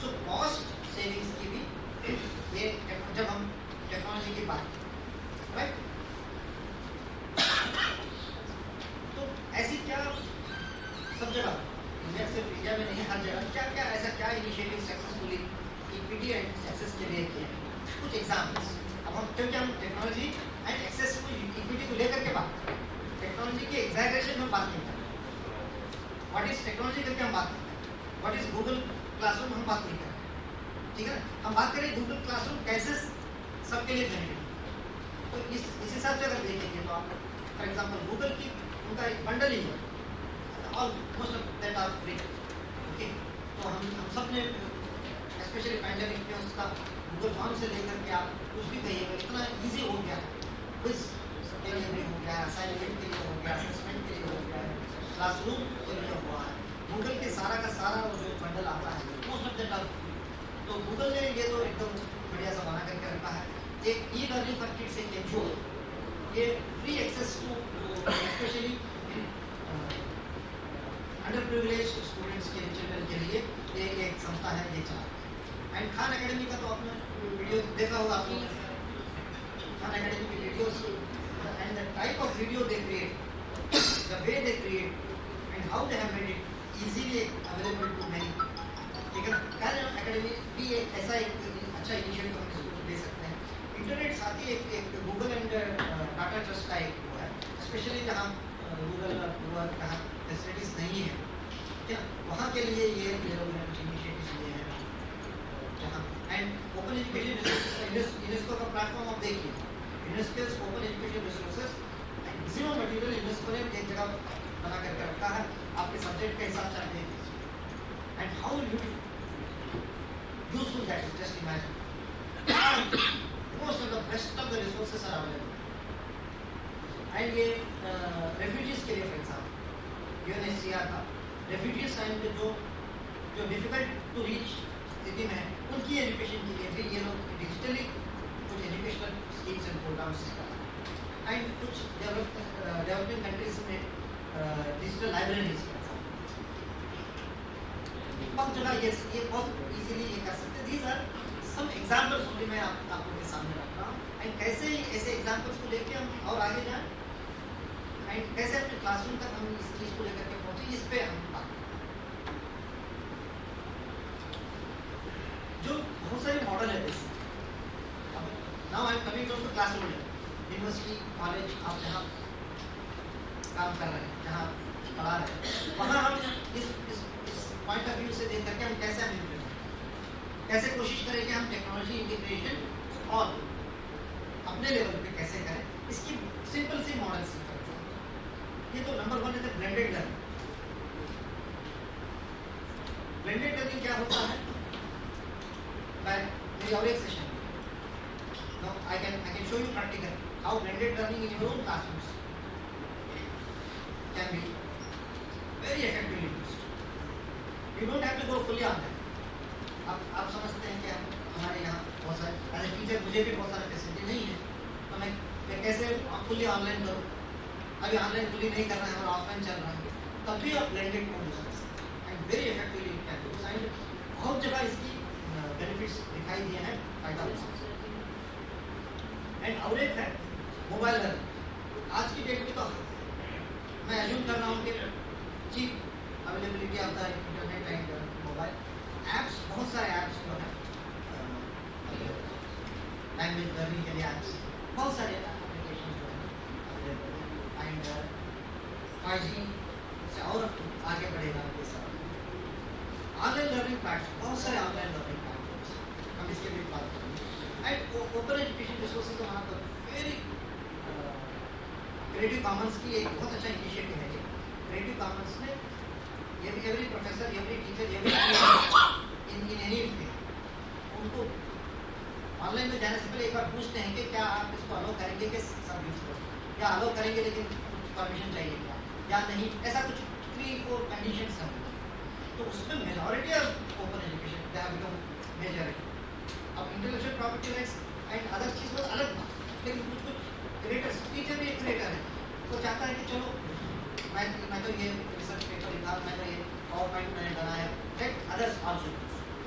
So cost savings की भी ये जब हम टेक्नोलॉजी की बात करें, राइट, तो ऐसी क्या सब जगह, सिर्फ इंडिया में नहीं, हर जगह क्या क्या ऐसा क्या initiative successfully equity and access के लिए किए हैं, कुछ एग्जाम्पल्स। अब हम, क्योंकि हम टेक्नोलॉजी एंड एक्सेस को, इक्विटी को लेकर के बात करें, टेक्नोलॉजी के एग्जैगरेशन में बात नहीं करें, व्हाट इज टेक्नोलॉजी करके हम बात नहीं करें, व्हाट इज गूगल क्लासरूम हम बात नहीं करें, ठीक है, हम बात करें गूगल क्लासरूम कैसे सबके लिए बेनिफिट। तो इस हिसाब से अगर देखेंगे तो आप फॉर एग्जाम्पल गूगल की, उनका एक बंडल ही है, all most of that are free, okay, तो हम सब ने स्पेशली पैंडेमिक में उसका गूगल फॉर्म से लेकर के आप कुछ भी कहिएगा, इतना इजी हो गया, क्विज के लिए भी हो गया, असाइनमेंट के लिए हो गया, असेसमेंट के लिए हो गया, क्लासरूम के लिए हुआ है, गूगल के सारा का सारा वो जो बंडल आता है मोस्ट ऑफ दैट आर, तो गूगल ने ये तो एकदम बढ़िया सा बना करके रखा है। एक ई लर्निंग फॉर किड्स, एक एनजीओ, ये free access to specially under privilege students के चिल्ड्रन के लिए ये एक संस्था है, ये चला। एंड खान एकेडमी का तो आपने वीडियो देखा होगा, आपने खान एकेडमी की videos and the type of video they create, the way they create and how they have made it easily available to many, ठीक है। खान एकेडमी भी एक ऐसा एक अच्छा इनिशिएटिव हम इसको ले सकते हैं। इंटरनेट साथ ही एक गूगल एंड टाटा ट्रस्ट का एक वो है, स्पेशली जहाँ गूगल हुआ कहाँ फैसिलिटीज नहीं है, क्या वहाँ के लिए ये लोगों ने कुछ इनिशिएटिव्स लिए हैं जहाँ, एंड ओपन एजुकेशन यूनेस्को का प्लेटफॉर्म आप देखिए, UNESCO open education resources maximum material UNESCO ने एक जगह बना करके रखा है, आपके सब्जेक्ट के हिसाब से आप देख लीजिए, and how useful that is, just imagine. Most of the best of the resources are available. And ये refugees के लिए for example UNHCR का refugees and जो difficult to reach स्थिति में है उनकी एजुकेशन के लिए भी ये लोग डिजिटली कुछ एजुकेशनल स्कीम्स एंड प्रोग्राम्स चला एंड कुछ डेवलपिंग कंट्रीज में डिजिटल लाइब्रेरीज बहुत जगह ये बहुत इजीली ये कर सकते हैं. These are some examples only मैं आप लोगों के सामने रख रहा हूँ एंड कैसे ऐसे एग्जांपल्स को लेके हम और आगे जाएं एंड कैसे अपने क्लासरूम तक हम इस चीज़ को लेकर के पहुँचे इस पे हम बात जो बहुत सारे मॉडल है basic. Now I am coming to the classroom university college आप जहाँ काम कर रहे हैं जहाँ पढ़ा रहे हैं वहाँ हम इस पॉइंट ऑफ व्यू से देख करके हम कैसे हम इम्प्लीमेंट कैसे कोशिश करें कि हम टेक्नोलॉजी इंटीग्रेशन और अपने लेवल पे कैसे करें इसकी सिंपल सी मॉडल सीख सकते हैं. ये तो नंबर 1 है ब्लेंडेड लर्निंग. ब्लेंडेड लर्निंग क्या होता है मेरी और एक session now I can show you practical how blended learning in your own classrooms can be very effectively used. You don't have to go fully online. आप समझते हैं कि हमारे यहाँ बहुत सारे एज ए टीचर मुझे भी बहुत सारे फैसिलिटी नहीं है तो मैं कैसे फुली ऑनलाइन करूँ. अभी ऑनलाइन फुली नहीं कर रहा है हमारा ऑफलाइन चल रहा है तब भी आप ब्लेंडेड को यूज कर सकते हैं and very effectively can use and बहुत जगह इसकी बेनिफिट्स दिखाई दिए हैं फायदा हुआ एंड और एक है मोबाइल लर्निंग. आज की डेट में तो मैं एज्यूम कर रहा हूँ कि cheap availability of the internet and mobile apps बहुत सारे एप्स जो है लैंग्वेज लर्निंग के लिए एप्स बहुत सारे एप्लीकेशन जो है एंड 5G से और आगे बढ़ेगा ये सब. ऑनलाइन लर्निंग प्लेटफॉर्म बहुत सारे ऑनलाइन लर्निंग प्लेटफॉर्म्स हम इसके लिए बात करेंगे एंड ओपन एजुकेशन रिसोर्सेज वहाँ पर वेरी क्रिएटिव कॉमन्स की एक बहुत अच्छा इनिशिएटिव है. क्रिएटिव कॉमन्स में every professor every teacher every in any field उनको ऑनलाइन में जाने से पहले एक बार पूछते हैं कि क्या आप इसको अलाउ करेंगे कि सब यूज करो या अलाउ करेंगे लेकिन परमिशन चाहिए क्या या नहीं ऐसा कुछ 3-4 कंडीशंस हैं. तो उसमें majority of open education they have become majority. अब intellectual property rights and other चीज़ बहुत अलग बात लेकिन कुछ क्रिएटर्स टीचर भी एक क्रिएटर है तो चाहता है कि चलो मैं तो ये रिसर्च पेपर लिखा मैं तो ये पावर पॉइंट मैंने बनाया let others also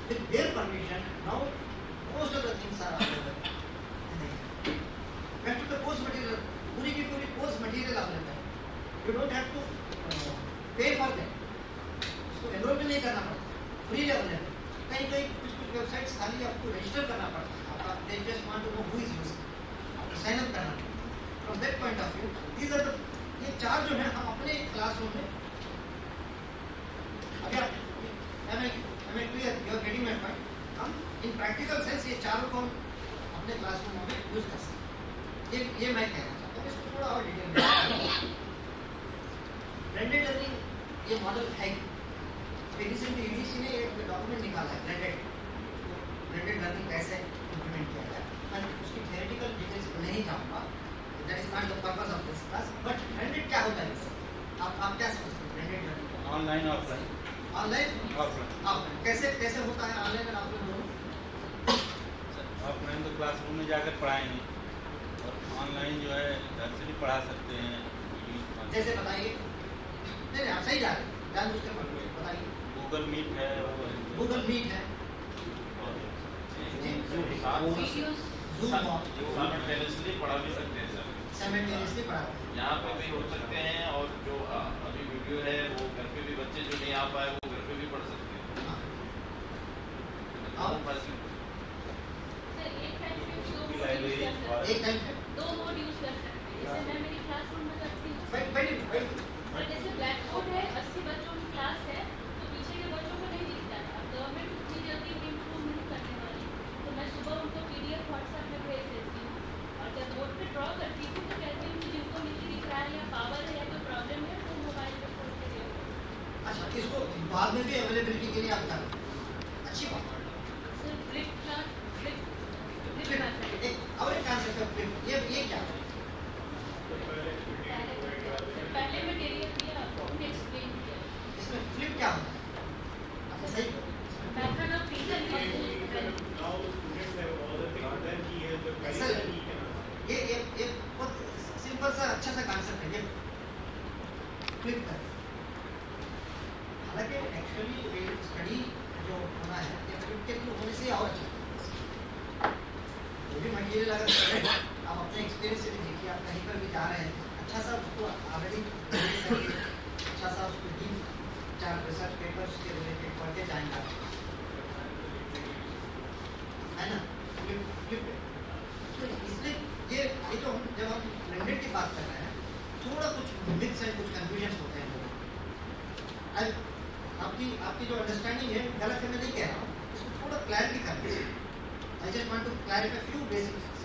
with their permission. Now most of the things are available. Back to the course material पूरी की पूरी कोर्स मटेरियल अवेलेबल है. You don't have to pay for that. उसको एनरोल भी नहीं करना पड़ता फ्री अवेलेबल. कहीं कुछ वेबसाइट्स खाली आपको रजिस्टर करना पड़ता है. They just want to know who is using आपको साइन अप करना पड़ता है. From that point of view these are the ये चार जो है हम अपने क्लासरूम में अभी आप am a clear you are getting my point. हम इन प्रैक्टिकल सेंस ये चारों को अपने क्लासरूम में यूज कर सकते हैं. ये मैं कहना चाहता हूँ. इसको थोड़ा और डिटेल में ब्लेंडेड लर्निंग ये मॉडल है. रिसेंटली यूजीसी ने एक डॉक्यूमेंट निकाला है ब्लेंडेड लर्निंग कैसे इम्प्लीमेंट किया जाए. मैं उसकी थ्योरेटिकल डिटेल्स पर नहीं जाऊँगा. That is not the purpose of this class. But blended क्या होता है इससे आप क्या समझते हैं blended learning? Online offline. Online offline कैसे होता है ऑनलाइन और ऑफलाइन दोनों? ऑफलाइन तो क्लासरूम में जाकर पढ़ाएंगे और ऑनलाइन जो है घर से भी पढ़ा सकते हैं. जैसे बताइए. नहीं आप सही जा रहे हैं जानबूझ कर बताइए. गूगल मीट है गूगल मीट है साइमल्टेनियसली पढ़ा भी सकते हैं सर. साइमल्टेनियसली पढ़ाते हैं. यहाँ पे भी हो सकते हैं और जो अभी वीडियो है वो घर पे भी बच्चे जो नहीं आ पाए वो घर पे भी पढ़ सकते हैं. और सर एक टाइम पे दो लाइब्रेरी एक टाइम पे दो मोड यूज कर सकते हैं. जैसे मैं मेरी क्लासरूम में करती हूँ बैठ और जैसे ब्लैक बोर्ड है 80 बच्चों की क्लास है तो पीछे के बच्चों को नहीं दिखता है. अब गवर्नमेंट उतनी जल्दी इम्प्रूव नहीं करने वाली तो मैं सुबह उनको PDF व्हाट्सएप में भेज देती हूँ और जब बोर्ड पे ड्रॉ करती हूँ तो कहती हूँ कि जिनको नहीं दिख रहा है या पावर है या कोई प्रॉब्लम है तो मोबाइल पे खोल के देखो. अच्छा इसको बाद में भी अवेलेबिलिटी के लिए आप कर रहे हैं, अच्छी बात है। Sir flip class flip method एक और एक कॉन्सेप्ट है फ्लिप, ये क्या है? पहले मटेरियल दिया आपने एक्सप्लेन किया इसमें फ्लिप क्या होता है? आपने सही मैथड ऑफ टीचिंग सर ये बहुत सिंपल सा अच्छा सा कॉन्सेप्ट है ये फ्लिप कर। हालांकि एक्चुअली स्टडी जो होना है ये फ्लिप के थ्रू होने से और अच्छा जो भी मटेरियल अगर आप अपने एक्सपीरियंस से भी देखिए, आप कहीं पर भी जा रहे हैं अच्छा सा उसको ऑलरेडी अच्छा सा उसको डीप 4 रिसर्च पेपर्स के रिलेटेड पढ़ के जाएंगे है ना। फ्लिप तो इसलिए ये तो हम जब हम ब्लेंडेड की बात कर रहे हैं थोड़ा कुछ मिथ्स एंड कुछ कंफ्यूजन होते हैं लोगों। आपकी जो अंडरस्टैंडिंग है गलत है, मैं नहीं कह रहा हूँ, इसको थोड़ा क्लैरिटी करनी है। I just want to clarify few basics.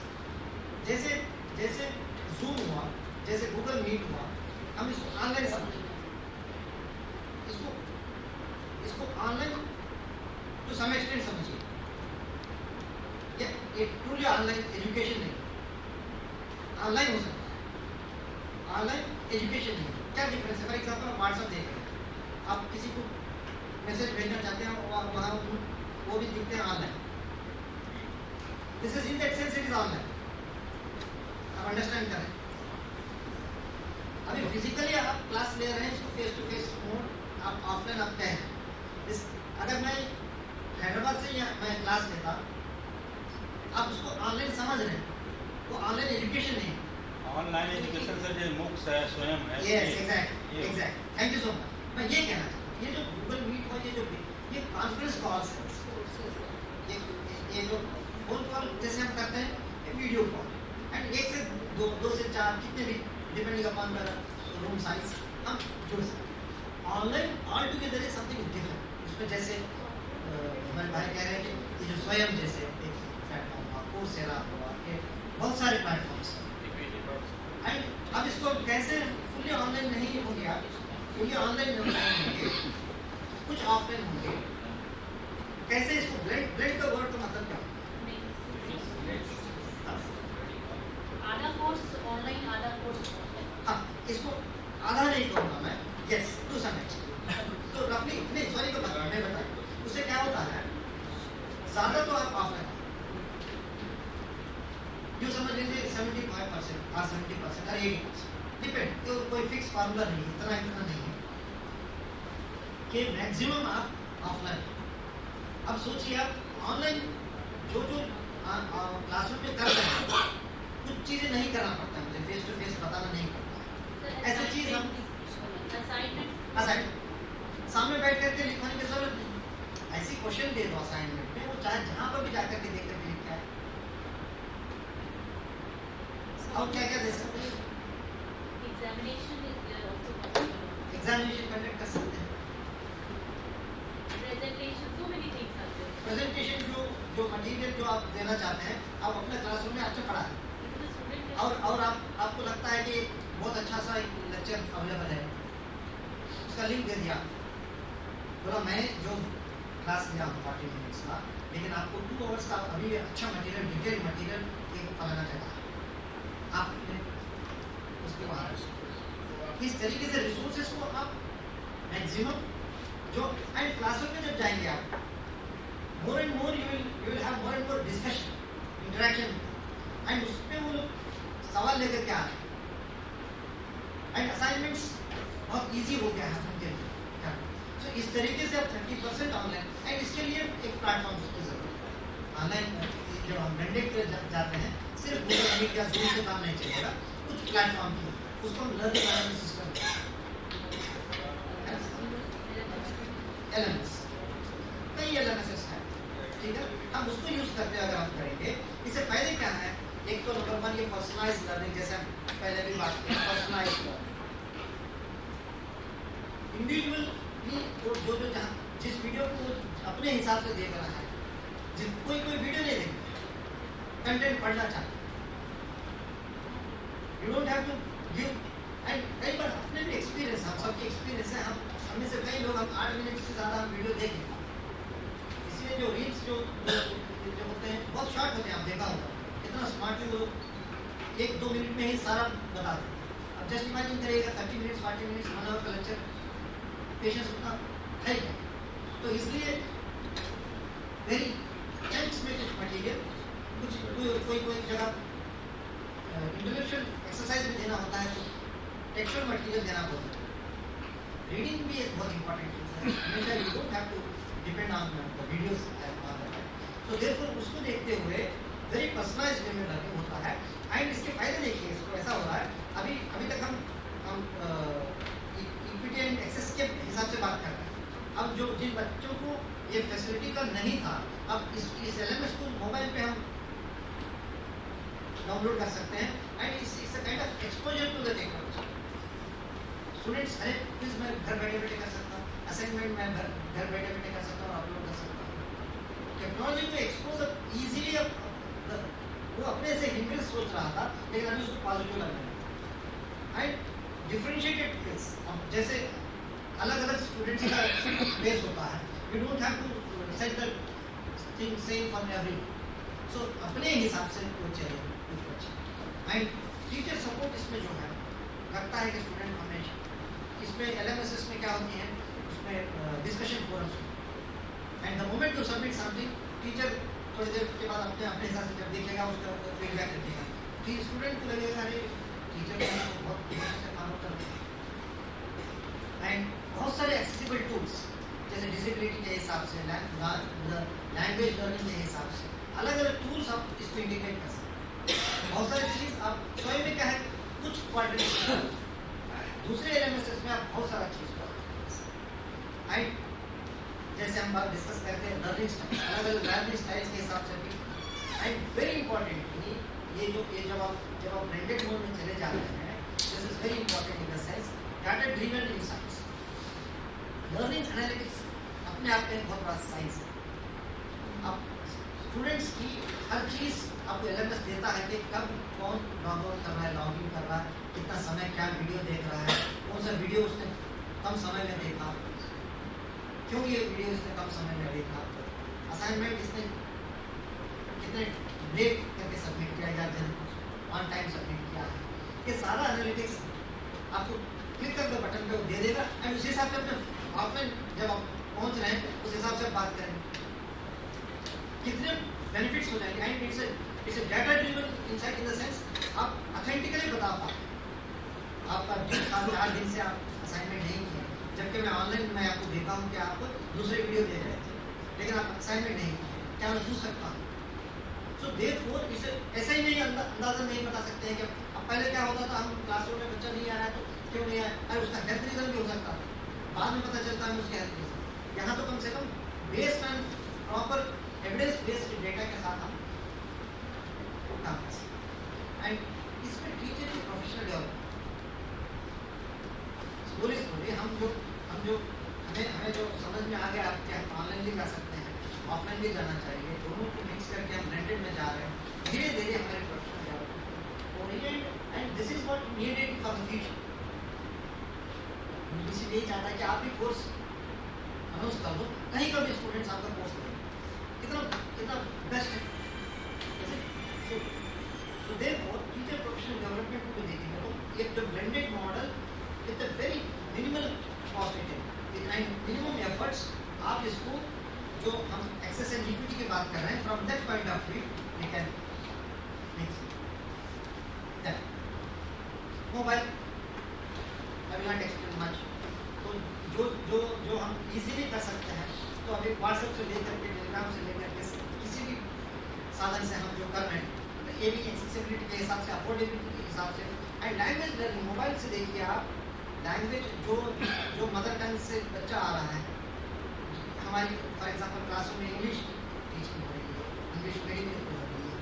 जैसे जूम हुआ, जैसे गूगल मीट हुआ, हम इसको ऑनलाइन समझें, इसको ऑनलाइन टू सम एक्सटेंट समझिए। ये ट्रूली ऑनलाइन एजुकेशन नहीं, ऑनलाइन हो सकता है, ऑनलाइन एजुकेशन नहीं। क्या डिफरेंस है? फॉर एग्जाम्पल आप व्हाट्सएप देख रहे हैं, आप किसी को मैसेज भेजना चाहते हैं और वहाँ वो भी दिखते हैं online. This is in that sense it is online, आप अंडरस्टैंड करें। अभी फिजिकली आप क्लास ले रहे हैं, इसको फेस टू फेस मोड आप ऑफलाइन आप कहें। अगर मैं हैदराबाद से या मैं क्लास लेता, आप उसको ऑनलाइन समझ रहे हैं, वो ऑनलाइन एजुकेशन नहीं है। ऑनलाइन एजुकेशन से जो मुक्स है स्वयं है। Yes exact thank you so much. मैं ये कहना चाहता हूँ, ये जो गूगल मीट और ये कॉन्फ्रेंस कॉल्स है, ये जो फोन कॉल जैसे हम करते हैं, ये वीडियो कॉल एंड 1 से 2 से 4 कितने भी depending upon the room size हम जुड़ सकते हैं। Online all together is something different. उसमें जैसे हमारे भाई कह रहे हैं कि ये जो स्वयं जैसे एक प्लेटफॉर्म हुआ, कोर्सेरा हुआ, ये बहुत सारे प्लेटफॉर्म्स हैं एंड अब इसको कैसे फुली ऑनलाइन नहीं हो गया, फुली ऑनलाइन नहीं होंगे, कुछ ऑफलाइन होंगे, कैसे इसको ब्लेंड का वर्ड का मतलब क्या है? आधा कोर्स ऑनलाइन आधा कोर्स हाँ, इसको आधा नहीं कहूँगा मैं, यस टू सम एक्सटेंट। तो रफली नहीं सॉरी को मैं बताऊँ उससे क्या होता है, ज़्यादा तो आप ऑफलाइन जो समझ लीजिए 75% और 70% और 80% डिपेंड, तो कोई फिक्स फार्मूला नहीं है, इतना नहीं है कि मैक्सिमम आप ऑफलाइन। अब सोचिए आप ऑनलाइन जो क्लासरूम में कर रहे हैं, कुछ चीज़ें नहीं करना पड़ता है, मुझे फेस टू फेस बताना नहीं पड़ता। ऐसी चीज़ हम असाइनमेंट सामने बैठ करके लिखवाने की जरूरत नहीं, ऐसी क्वेश्चन दे दो असाइनमेंट में, वो चाहे जहाँ पर भी जाकर के देख करके लिखा है। और क्या क्या दे सकते हैं? एग्जामिनेशन कंडक्ट कर सकते हैं, प्रेजेंटेशन जो मटेरियल जो आप देना चाहते हैं, आप अपने क्लासरूम में अच्छा पढ़ाएं और आपको लगता है कि बहुत अच्छा सा एक लेक्चर अवेलेबल है, उसका लिंक दे दिया, बोला मैं जो क्लास लिया हूँ 40 मिनट्स का, लेकिन आपको 2 आवर्स का अभी अच्छा मटेरियल डिटेल मटेरियल एक फलाना चाहिए, आप उसके बाहर इस तरीके से रिसोर्सेज को आप मैक्सिमम जो एंड क्लासरूम में जब जाएंगे आप more and more you will have more and more discussion interaction and उसमें वो सवाल लेकर के आ रहे हैं एंड असाइनमेंट्स बहुत इजी हो गया है उनके लिए। तो इस तरीके से आप 30% ऑनलाइन एंड इसके लिए एक प्लेटफॉर्म की जरूरत है। ऑनलाइन जब हम मैंडेट पे जाते हैं सिर्फ गूगल मीट या जूम से काम नहीं चलेगा, कुछ प्लेटफॉर्म की उसको हम लर्निंग मैनेजमेंट सिस्टम LMS, कई LMS हैं, ठीक है, हम उसको यूज करते हैं। अगर हम करेंगे इससे फायदे क्या है? एक तो नंबर 1 ये पर्सनलाइज्ड लर्निंग, जैसे हम पहले भी बात की, पर्सनलाइज्ड लर्निंग इंडिविजुअल जो जहाँ जिस वीडियो को अपने हिसाब से देख रहा है, कोई वीडियो नहीं देख कंटेंट पढ़ना चाहता, you don't have to give and कई बार अपने भी एक्सपीरियंस, हम सबके एक्सपीरियंस है, हम हमें से कई लोग हम 8 मिनट से सारा बता देते हैं। अब जस्ट इमेजिन करिएगा 30 मिनट्स 40 मिनट्स 1 आवर का लेक्चर, पेशेंस उतना है क्या? तो इसलिए वेरी टेक्स्ट मटेरियल, कुछ कोई जगह इंटेलेक्चुअल एक्सरसाइज भी देना होता है तो टेक्सचुअल मटेरियल देना होता है। रीडिंग भी एक बहुत इंपॉर्टेंट चीज़ है, हमेशा you don't have to depend on the videos. So therefore उसको देखते हुए वेरी पर्सनलाइज्ड वे में लर्निंग होता है। एंड इसके फायदे देखिए, इसको ऐसा हो रहा है अभी तक हम इक्विटी एंड एक्सेस के हिसाब से बात कर रहे हैं। अब जो जिन बच्चों को ये फैसिलिटी का नहीं था, अब इस LMS को मोबाइल पे हम डाउनलोड कर सकते हैं and it's a kind of exposure to the technology. Students अरे प्लीज मैं घर बैठे बैठे कर सकता हूँ, असाइनमेंट मैं घर बैठे बैठे कर सकता हूँ, अपलोड कर सकता हूँ। टेक्नोलॉजी को एक्सपोजर इजीली वो अपने से हिंड्रेंस सोच रहा था, लेकिन अभी उसको पॉजिटिव लगने लगा। एंड डिफरेंशिएटेड फेस, अब जैसे अलग अलग स्टूडेंट्स का फेस होता है, you don't have to set the thing same for everyone. So अपने हिसाब से वो चले कुछ बच्चे। एंड टीचर सपोर्ट इसमें जो है लगता है कि स्टूडेंट हमेशा इसमें LMS में क्या होती है, उसमें discussion forums and the moment to submit something, teacher थोड़ी देर के बाद अपने हिसाब से जब देखेगा उसका फीडबैक रखेगा, फिर स्टूडेंट को लगेगा अरे टीचर को बहुत अच्छे से फॉलो कर रहे हैं। एंड बहुत सारे एक्सेसिबल टूल्स जैसे डिसेबिलिटी के हिसाब से, लैंग्वेज लर्निंग के हिसाब से अलग अलग टूल्स आप इसमें इंटीग्रेट कर सकते हैं। बहुत सारी चीज़ आप स्वयं में क्या है, कुछ क्वाड्रेटिक दूसरे LMS में आप बहुत सारा चीज़ कर। एंड जैसे हम बात डिस्कस करते हैं लर्निंग स्टाइल, अलग अलग लर्निंग स्टाइल्स के हिसाब से भी। एंड वेरी इंपॉर्टेंटली ये जब आप ब्लेंडेड मोड में चले जाते हैं, this is very important in the sense data driven insights. Learning analytics अपने आप में बहुत बड़ा साइंस है। अब स्टूडेंट्स की हर चीज़ आपको LMS देता है कि कब कौन लॉगआउट कर रहा है, लॉगिन कर रहा है, कितना समय क्या वीडियो देख रहा है, कौन सा वीडियो उसने कम समय में देखा, क्यों ये वीडियो इसने कम समय में देखा, असाइनमेंट इसने कितने लेट करके सबमिट किया या ऑन टाइम सबमिट किया है। ये सारा एनालिटिक्स आपको क्लिक करके बटन पे दे देगा एंड उसी हिसाब से अपने ऑफलाइन जब आप पहुंच रहे हैं उस हिसाब से बात करें, कितने बेनिफिट्स हो जाएंगे। And it's a data driven insight in the sense आप ऑथेंटिकली बता पाते आपका 4 दिन से आप असाइनमेंट नहीं किया, जबकि मैं ऑनलाइन मैं आपको देखा हूँ कि आप दूसरे वीडियो देख रहे थे लेकिन आप असाइनमेंट नहीं किए, क्या मैं पूछ सकता हूँ? सो देयरफॉर इसे ऐसा ही नहीं अंदाजा नहीं बता सकते हैं कि अब पहले क्या होता था, हम क्लासरूम में बच्चा नहीं आ रहा है तो क्यों नहीं आया, अरे उसका हेल्थ रीजन भी हो सकता था, बाद में पता चलता है उसके हेल्थ रीजन। यहाँ तो कम से कम based on proper evidence based data के साथ हम काम कर सकते हैं। एंड इसमें टीचर की प्रोफेशनल डेवलपमेंट बोलिए हम जो हमें जो समझ में आ गया कि हम ऑनलाइन भी कर सकते हैं, ऑफलाइन भी जाना चाहिए, दोनों को मिक्स करके हम ब्लेंडेड में जा रहे हैं, धीरे धीरे हमारे प्रोफेशनल डेवलपमेंट हो रही है। And this is what needed for the future. UGC यही चाहता है कि आप भी कोर्स अनाउंस कर दो, कहीं का भी स्टूडेंट्स आपका कोर्स करें, कितना बेस्ट है। So therefore teacher professional development को भी देखेंगे तो एक जो blended model with a very minimal cost and minimum efforts, आप इसको जो हम access and equity की बात कर रहे हैं from that point of view we can mix it. Then mobile I will not explain much. तो जो हम easily कर सकते हैं, तो अभी WhatsApp से लेकर के Telegram से लेकर के किसी भी साधन से हम जो कर रहे हैं, ये भी एक्सेसिबिलिटी के हिसाब से, अफोर्डेबिलिटी के हिसाब से। एंड लैंग्वेज लर्निंग मोबाइल से देखिए आप, लैंग्वेज जो मदर टंग से बच्चा आ रहा है, हमारी फॉर एग्जांपल क्लासरूम में इंग्लिश टीचिंग हो रही है, इंग्लिश मीडियम हो रही है,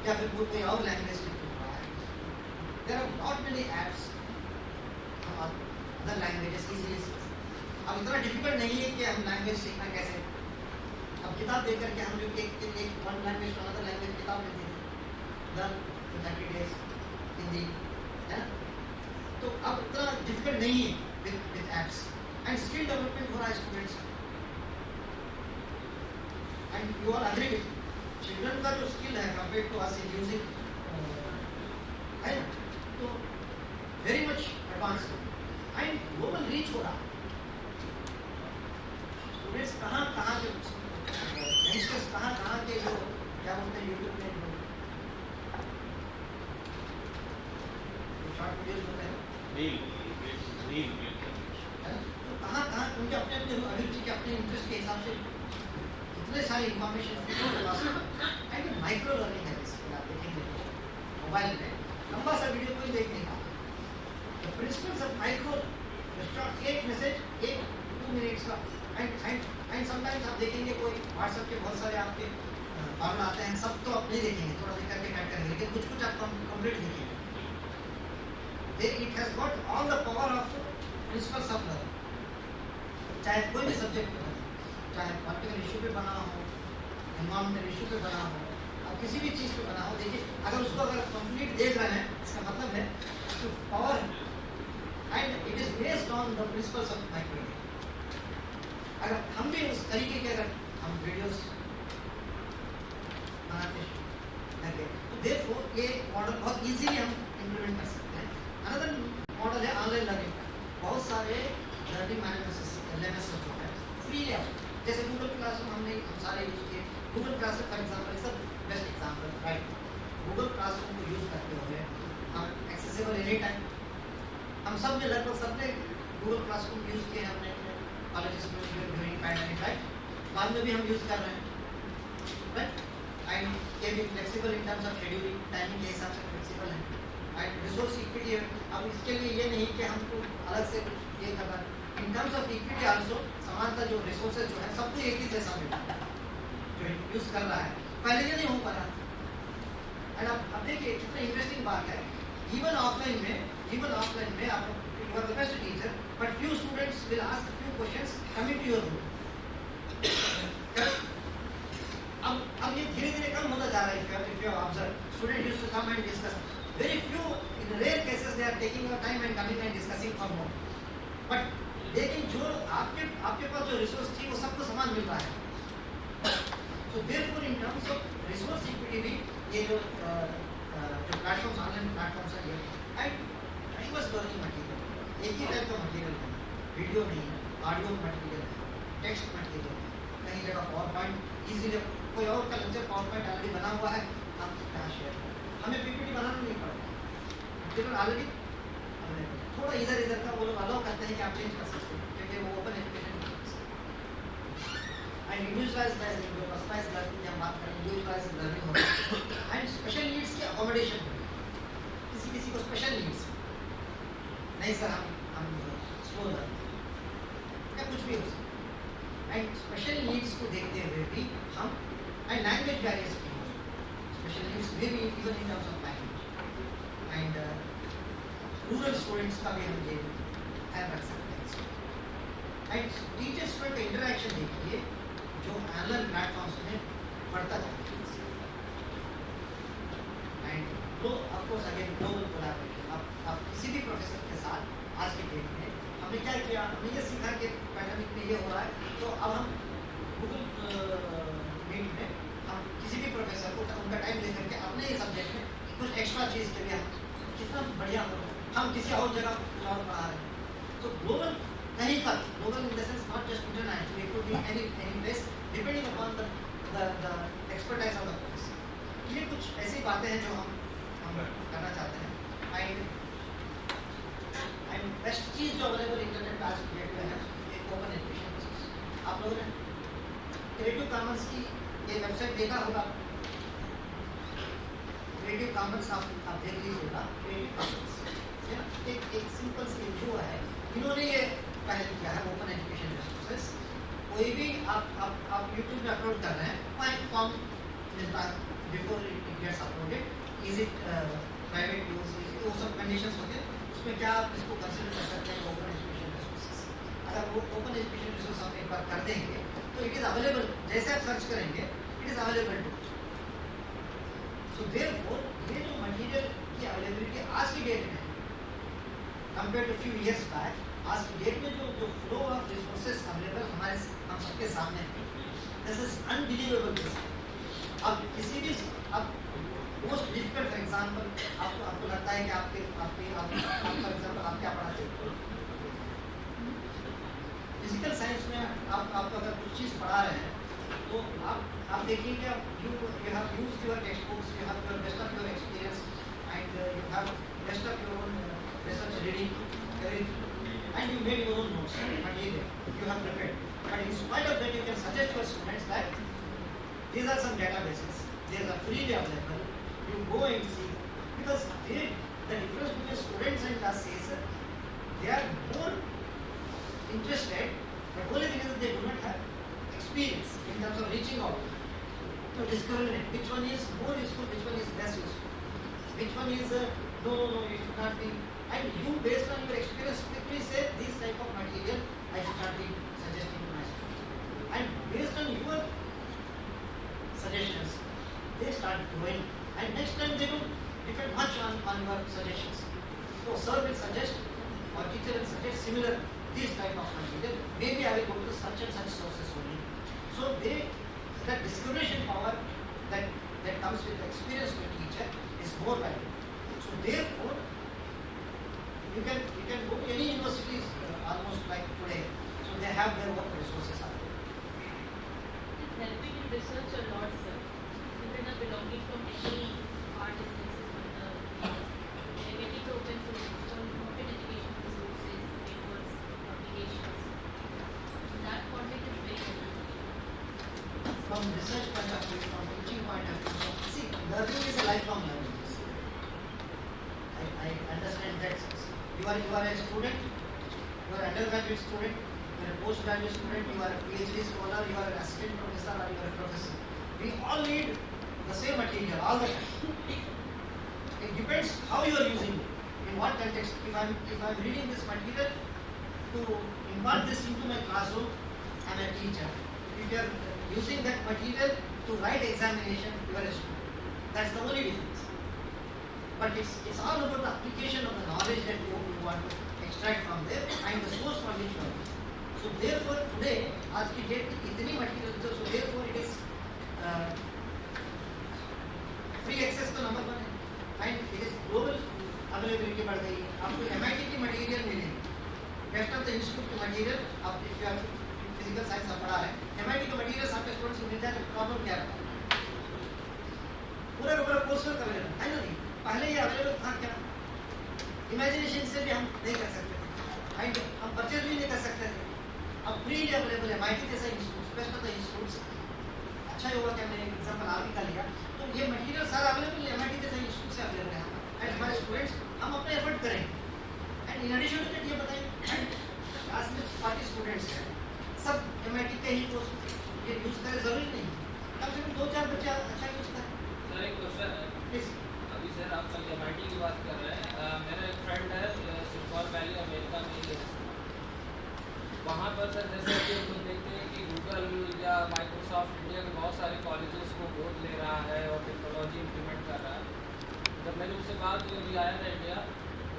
या फिर कोई और लैंग्वेज हो रहा है, there are not many apps other languages easily. अब इतना डिफिकल्ट नहीं है कि हम लैंग्वेज सीखना कैसे, अब किताब देख करके हम जो एक one language to another language किताब लेते हैं, learn in 30 days हिंदी है ना, तो अब इतना डिफिकल्ट नहीं है with apps. And skill development हो रहा है students, and you are agree with children का जो स्किल है कंपेयर टू अस यूजिंग है ना, तो very much advance and global reach हो रहा है। स्टूडेंट्स कहाँ के यंगस्टर्स कहाँ के जो क्या बोलते हैं यूट्यूब में शॉर्ट वीडियोस होते हैं रील है ना? तो कहाँ उनके अपने अपने अभिरुचि के अपने इंटरेस्ट के हिसाब से इतने सारे इंफॉर्मेशन एंड माइक्रो लर्निंग है इसके आप देखेंगे मोबाइल में लंबा सा वीडियो कोई देख नहीं पाता। The principles of micro short एक मैसेज 1-2 मिनट्स का एंड समटाइम्स आप देखेंगे कोई व्हाट्सएप के बहुत सारे आपके फॉर्मूला आते हैं, सब तो आप नहीं देखेंगे, थोड़ा देख करके कट करेंगे, लेकिन कुछ आप कंप्लीट देखेंगे। It has got all the power of principles of learning। चाहे कोई भी सब्जेक्ट हो, चाहे पॉलिटिकल इशू पे बना हो, एनवायरमेंटल इशू पे बना हो, अब किसी भी चीज़ पे बना हो, देखिए अगर उसको अगर कंप्लीट देख रहे हैं इसका मतलब है तो power and it is based on the principles of micro. अगर हम भी उस तरीके के अगर हम वीडियोस बनाते हैं तो देयरफॉर ये मॉडल बहुत इजीली हम इम्प्लीमेंट कर सकते हैं। अनदर मॉडल है ऑनलाइन लर्निंग का। बहुत सारे लर्निंग मैनेजमेंट सिस्टम LMS जो है फ्री है, जैसे गूगल क्लासरूम हम सारे यूज किए। Google classroom for example is the best example, right? Google classroom को यूज करते हुए हम एक्सेसिबल एनी टाइम, हम सब ने लगभग सबने गूगल क्लासरूम यूज किए हैं अपने कॉलेजेस में ड्यूरिंग पैंडेमिक, राइट? बाद में भी हम यूज कर रहे हैं, राइट? एंड ये भी flexible in terms of scheduling, timing के हिसाब से फ्लेक्सिबल है। एंड रिसोर्स इक्विटी, अब इसके लिए ये नहीं कि हमको अलग से कुछ ये करना, इन टर्म्स ऑफ इक्विटी आल्सो समानता जो रिसोर्सेज जो है सबको एक ही जैसा मिलता है जो यूज कर रहा है, पहले ये नहीं हो पा रहा। एंड अब देखिए कितना इंटरेस्टिंग बात है, इवन ऑफलाइन में आप you are the best teacher but few students will ask few questions coming to your room. अब ये धीरे धीरे कम होता जा रहा है। If you observe student used to come and discuss, very few in rare cases they are taking your time and coming and discussing for more, but लेकिन जो आपके पास जो रिसोर्स थी वो सबको समान मिल रहा है। so therefore in terms of resource equity भी ये जो प्लेटफॉर्म्स ऑनलाइन प्लेटफॉर्म्स है ये एंड डाइवर्स लर्निंग मटेरियल, एक ही टाइप का मटेरियल है, वीडियो नहीं है, ऑडियो मटेरियल है, टेक्स्ट मटेरियल है, कहीं जगह पावर पॉइंट इजीली कोई और का लेक्चर पावर पॉइंट ऑलरेडी बना हुआ है, हम क्या शेयर करें, हमें पीपीटी बनाना नहीं पड़ता, ऑलरेडी थोड़ा इधर का वो लोग अलाउ करते हैं कि आप चेंज कर सकते हैं क्योंकि वो open education and individualised learning, जो पर्सनलाइज्ड लर्निंग की हम बात करें, इंडिविजुअलाइज्ड लर्निंग होती है एंड स्पेशल नीड्स की अकोमोडेशन होती है। किसी को स्पेशल नीड्स नहीं सर हम स्लो लर्निंग या कुछ भी हो सकता है, एंड स्पेशल नीड्स को देखते हुए भी हम एंड लैंग्वेज बैरियर्स भी हो, स्पेशल नीड्स में भी even in terms of language and rural students का भी हम ये ध्यान रख सकते हैं। एंड टीचर स्टूडेंट का इंटरेक्शन देखिए जो ऑनलाइन प्लेटफॉर्म्स में बढ़ता जाता है एंड वो ऑफकोर्स अगेन ग्लोबल कोलैबोरेशन। अब किसी भी प्रोफेसर के साथ आज के डेट में हमने क्या किया, हमने ये सीखा कि पैंडेमिक में ये हो रहा है तो अब हम गूगल मीट में हम किसी भी प्रोफेसर को उनका टाइम दे करके अपने ही सब्जेक्ट में कुछ एक्स्ट्रा चीज़ के लिए कितना बढ़िया हो, हम किसी और जगह कुछ और पढ़ा रहे हैं। तो ग्लोबल कहीं पर global in the sense not just international, it could be any place depending upon the expertise of the professor. ये कुछ ऐसी बातें हैं जो हम करना चाहते हैं एंड बेस्ट चीज़ जो अवेलेबल इंटरनेट आज की डेट में है एक ओपन एजुकेशन। आप लोगों ने क्रिएटिव कॉमन्स की ये वेबसाइट देखा होगा, क्रिएटिव कॉमन्स आप देख लीजिएगा। क्रिएटिव कॉमन्स एक सिंपल सी जो है इन्होंने ये पहल किया है ओपन एजुकेशन रिसोर्सेज। कोई भी आप यूट्यूब में अपलोड कर रहे हैं वहाँ एक फॉर्म मिलता है before it gets uploaded, is it private use, वो सब कंडीशंस होते हैं उसमें क्या आप इसको कंसिडर कर सकते हैं ओपन एजुकेशन रिसोर्सेज। अगर वो ओपन एजुकेशन रिसोर्स हम एक बार कर देंगे तो इट इज़ अवेलेबल, जैसे आप सर्च करेंगे it is available to. So therefore ये जो मटेरियल की अवेलेबिलिटी आज की डेट में compare to few years back, आज की डेट में जो फ्लो ऑफ रिसोर्सेज अवेलेबल हम सबके सामने है, दिस इज अनबिलीवेबल। अब किसी भी अब मोस्ट डिफिकल्ट फॉर एग्जाम्पल आपको लगता है कि आप फॉर एग्जाम्पल आप क्या पढ़ाते हो फिजिकल साइंस में आप अगर कुछ चीज़ पढ़ा रहे हैं तो आप देखिए कि you have used your textbooks, you have your best of your experience and you have best of your own research reading everything and you made your own notes material you have prepared, but in spite of that you can suggest your students that these are some databases, they are freely available, you go and see, because the difference between students and us is they are more interested, but only thing is that they do not have experience in terms of reaching out to discriminate which one is more useful, which one is less useful, which one is no, you should not be, and you based on your experience quickly say this type of material I should not be suggesting to my students, and based on your suggestions they start growing, and next time they don't depend much on your suggestions. So sir will suggest or teacher will suggest similar this type of material, maybe I will go to such and such sources only. So that discrimination power that comes with the experience of a teacher is more valuable. So therefore, you can go to any universities almost like today. So they have their own resources out there. It's helping in research a lot, sir. Even are belonging from any art instances, they're getting to open source, from open education resources, papers, publications. That content is very helpful. From research point of view, from teaching point of view, see, learning is a lifelong learning. I understand that. You are a student, you are an undergraduate student, you are a postgraduate student, you are a PhD scholar, you are an assistant professor, or you are a professor. We all need the same material all the time. It depends how you are using it, in what context. If I am reading this material to impart this into my classroom, I am a teacher. If you are using that material to write examination, you are a student. That's the only difference. But it's all about the application of the knowledge that you want to extract from there and the source from which you are using. So therefore today, आज की डेट इतनी material, so therefore it is free access तो नंबर 1 है and it is global availability बढ़ गई है. आपको MIT की मटेरियल मिलेगी, बेस्ट ऑफ द इंस्टीट्यूट की मटेरियल. आप if you have physical science आप पढ़ा रहे हैं, MIT का मटेरियल आपके स्टूडेंट्स को मिल जाए तो प्रॉब्लम क्या है? पूरा का पूरा कोर्स वर्क अवेलेबल है ना? नहीं, पहले ये अवेलेबल था क्या? इमेजिनेशन से भी हम नहीं कर सकते थे, एंड हम परचेज भी नहीं कर सकते थे. अब फ्रीली अवेलेबल है. MIT जैसा institute, best of the institutes, अच्छा ही होगा कि हमने एग्जाम्पल आगे का लिया. तो ये मटेरियल सारा अवेलेबल है, MIT जैसा इंस्टीट्यूट से अवेलेबल है. एंड हमारे स्टूडेंट्स हम अपने एफर्ट करेंगे. And in addition to that ये बताएं, क्लास में 40 स्टूडेंट्स हैं, सब MIT के ही कोर्स ये यूज़ करें जरूरी नहीं, कम से कम 2-4 बच्चे अच्छा यूज़ करें. सर एक क्वेश्चन है. प्लीज. अभी सर आप कल MIT की बात कर रहे हैं. मेरा एक फ्रेंड है सिलिकॉन वैली अमेरिका में ही है. वहाँ पर सर जैसे कि हम लोग देखते हैं कि गूगल या माइक्रोसॉफ्ट इंडिया के बहुत सारे कॉलेजेस को गोद ले रहा है और टेक्नोलॉजी इम्प्लीमेंट कर रहा है. जब मैंने उससे बात की, अभी आया था इंडिया,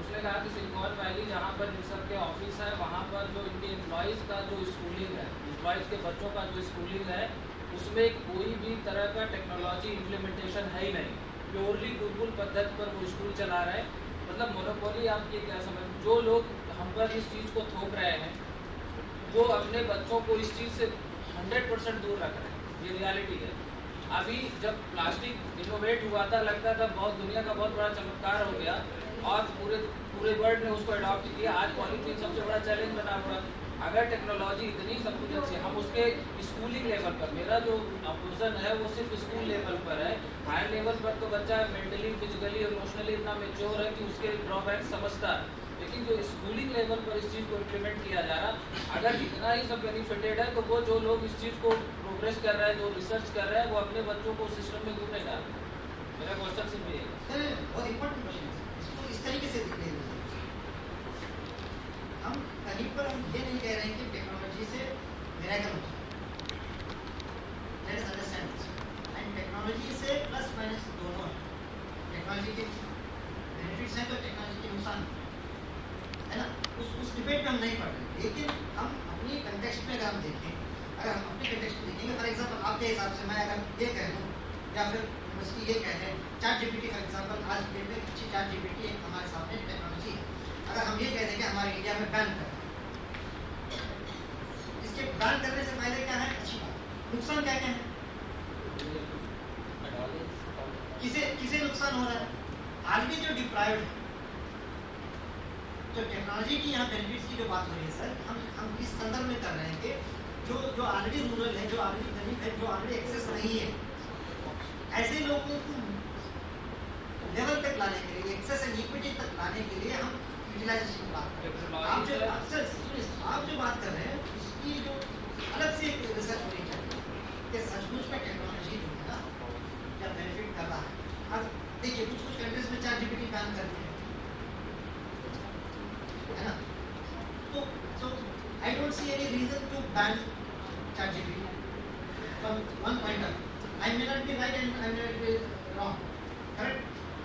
उसने कहा कि सिलिकॉन वैली जहाँ पर इन सब के ऑफिस है, वहाँ पर जो इनके एम्प्लॉयज़ का जो स्कूलिंग है, एम्प्लॉयज़ के बच्चों का जो स्कूलिंग है, उसमें कोई भी तरह का टेक्नोलॉजी इम्प्लीमेंटेशन है ही नहीं. प्योरली गुरुकुल पद्धति पर वो स्कूल चला रहे हैं. मतलब मोनोपोली आप ये क्या समझ, जो लोग हम पर इस चीज़ को थोप रहे हैं वो अपने बच्चों को इस चीज़ से 100% दूर रख रहे हैं. ये रियलिटी है. अभी जब प्लास्टिक इनोवेट हुआ था, लगता था बहुत दुनिया का बहुत बड़ा चमत्कार हो गया और पूरे वर्ल्ड ने उसको अडॉप्ट किया. आज पॉलीथीन सबसे बड़ा चैलेंज बना हुआ. अगर टेक्नोलॉजी इतनी सब कुछ अच्छी, हम उसके स्कूलिंग लेवल पर, मेरा जो अपोजन है वो सिर्फ स्कूल लेवल पर है. हायर लेवल पर तो बच्चा मेंटली, फिजिकली, इमोशनली इतना मेच्योर है कि उसके ड्रॉबैक समझता है. लेकिन जो स्कूलिंग लेवल पर इस चीज़ को इम्प्लीमेंट किया जा रहा, अगर इतना ही सब बेनिफिटेड है तो वो जो लोग इस चीज़ को प्रोग्रेस कर रहे हैं, जो रिसर्च कर रहे हैं, वो अपने बच्चों को सिस्टम में क्यों नहीं डाल रहे? मेरा क्वेश्चन सिर्फ ये है. बहुत इम्पोर्टेंट क्वेश्चन है. इसको इस तरीके से देखिए, हम कहीं पर हम ये नहीं कह रहे हैं कि टेक्नोलॉजी से मिरेकल होता है. Late us understand this. And technology से प्लस माइनस दोनों है. टेक्नोलॉजी के बेनिफिट्स हैं तो टेक्नोलॉजी के नुकसान है ना. उस डिबेट में हम नहीं पढ़ रहे, लेकिन हम अपनी कंटेक्स्ट में अगर हम देखें, अगर हम अपने कंटेक्स्ट में देखेंगे, फॉर एग्जाम्पल आपके हिसाब से मैं अगर ये कह दूँ या फिर यूनिवर्सिटी ये कहते हैं, चैट जीपीटी फॉर एग्जांपल, आज के डेट में अच्छी चैट जीपीटी एक हमारे सामने टेक्नोलॉजी है। अगर हम ये कहते हैं कि हमारे इंडिया में बैन करें, इसके बैन करने से पहले क्या है अच्छी बात, नुकसान क्या क्या है, किसे नुकसान हो रहा है? ऑलरेडी जो डिप्राइव्ड है, जो टेक्नोलॉजी की यहाँ बेनिफिट्स की जो बात हो रही है सर, हम इस संदर्भ में कर रहे हैं कि जो ऑलरेडी रूरल है, जो ऑलरेडी गरीब है, जो ऑलरेडी एक्सेस नहीं है, ऐसे लोगों को लेवल तक लाने के लिए, एक्सेस एंड इक्विटी तक लाने के लिए हम यूटिलाइजेशन की बात कर रहे हैं। आप जो बात कर रहे हैं उसकी जो अलग से एक रिसर्च होनी चाहिए कि सचमुच में टेक्नोलॉजी जो है ना क्या बेनिफिट कर रहा है। अब देखिए कुछ कंट्रीज में चैट जीपीटी बैन करते हैं, है ना, तो I don't see any reason to ban chat GPT from one point of view. I may not be right and I may not be wrong, correct.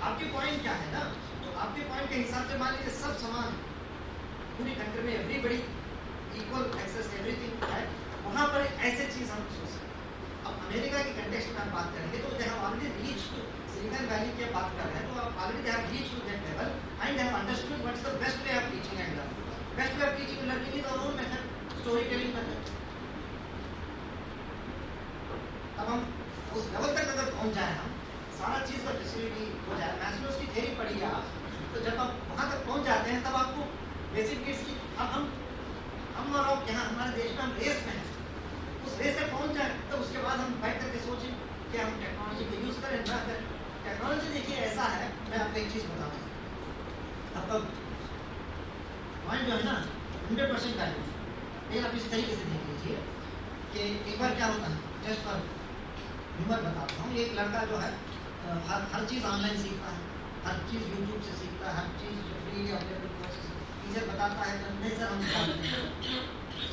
आपके पॉइंट क्या है ना, तो आपके पॉइंट के हिसाब से मान लीजिए सब समान पूरी कंट्री में एवरीबडी इक्वल एक्सेस एवरीथिंग है, वहाँ पर ऐसे चीज़ हम सोच सकते हैं। अब अमेरिका के कंटेक्स्ट में हम बात करेंगे तो they have already reached Silicon Valley की बात कर रहे हैं, तो आप already they have reached to that level and they have understood what is the best way of teaching and learning. Best way of teaching and learning is our own method, story telling method. अब हम उस लेवल तक अगर पहुंच जाए, हम सारा चीज़ का फैसिलिटी हो जाए, मैस्लोस की थ्योरी पढ़िए आप, तो जब आप वहाँ तक पहुंच जाते हैं तब आपको बेसिक नीड्स की, अब हम और आप यहाँ हमारे देश में हम रेस में हैं, उस रेस तक पहुंच जाए तब उसके बाद हम बैठ करके सोचें कि हम टेक्नोलॉजी को यूज़ करें ना करें। टेक्नोलॉजी देखिए ऐसा है, मैं आपको एक चीज़ बताता हूँ, आपका पॉइंट जो है ना 100% वैल्यू, लेकिन आप इस तरीके से देख लीजिए कि एक बार क्या होता है, जस्ट फॉर ह्यूमर बताता हूँ, एक लड़का जो है हर चीज़ ऑनलाइन सीखता है, हर चीज़ यूट्यूब से सीखता है, हर चीज़ जो फ्री अवेलेबल कोर्सेज टीचर बताता है तो नहीं सर हम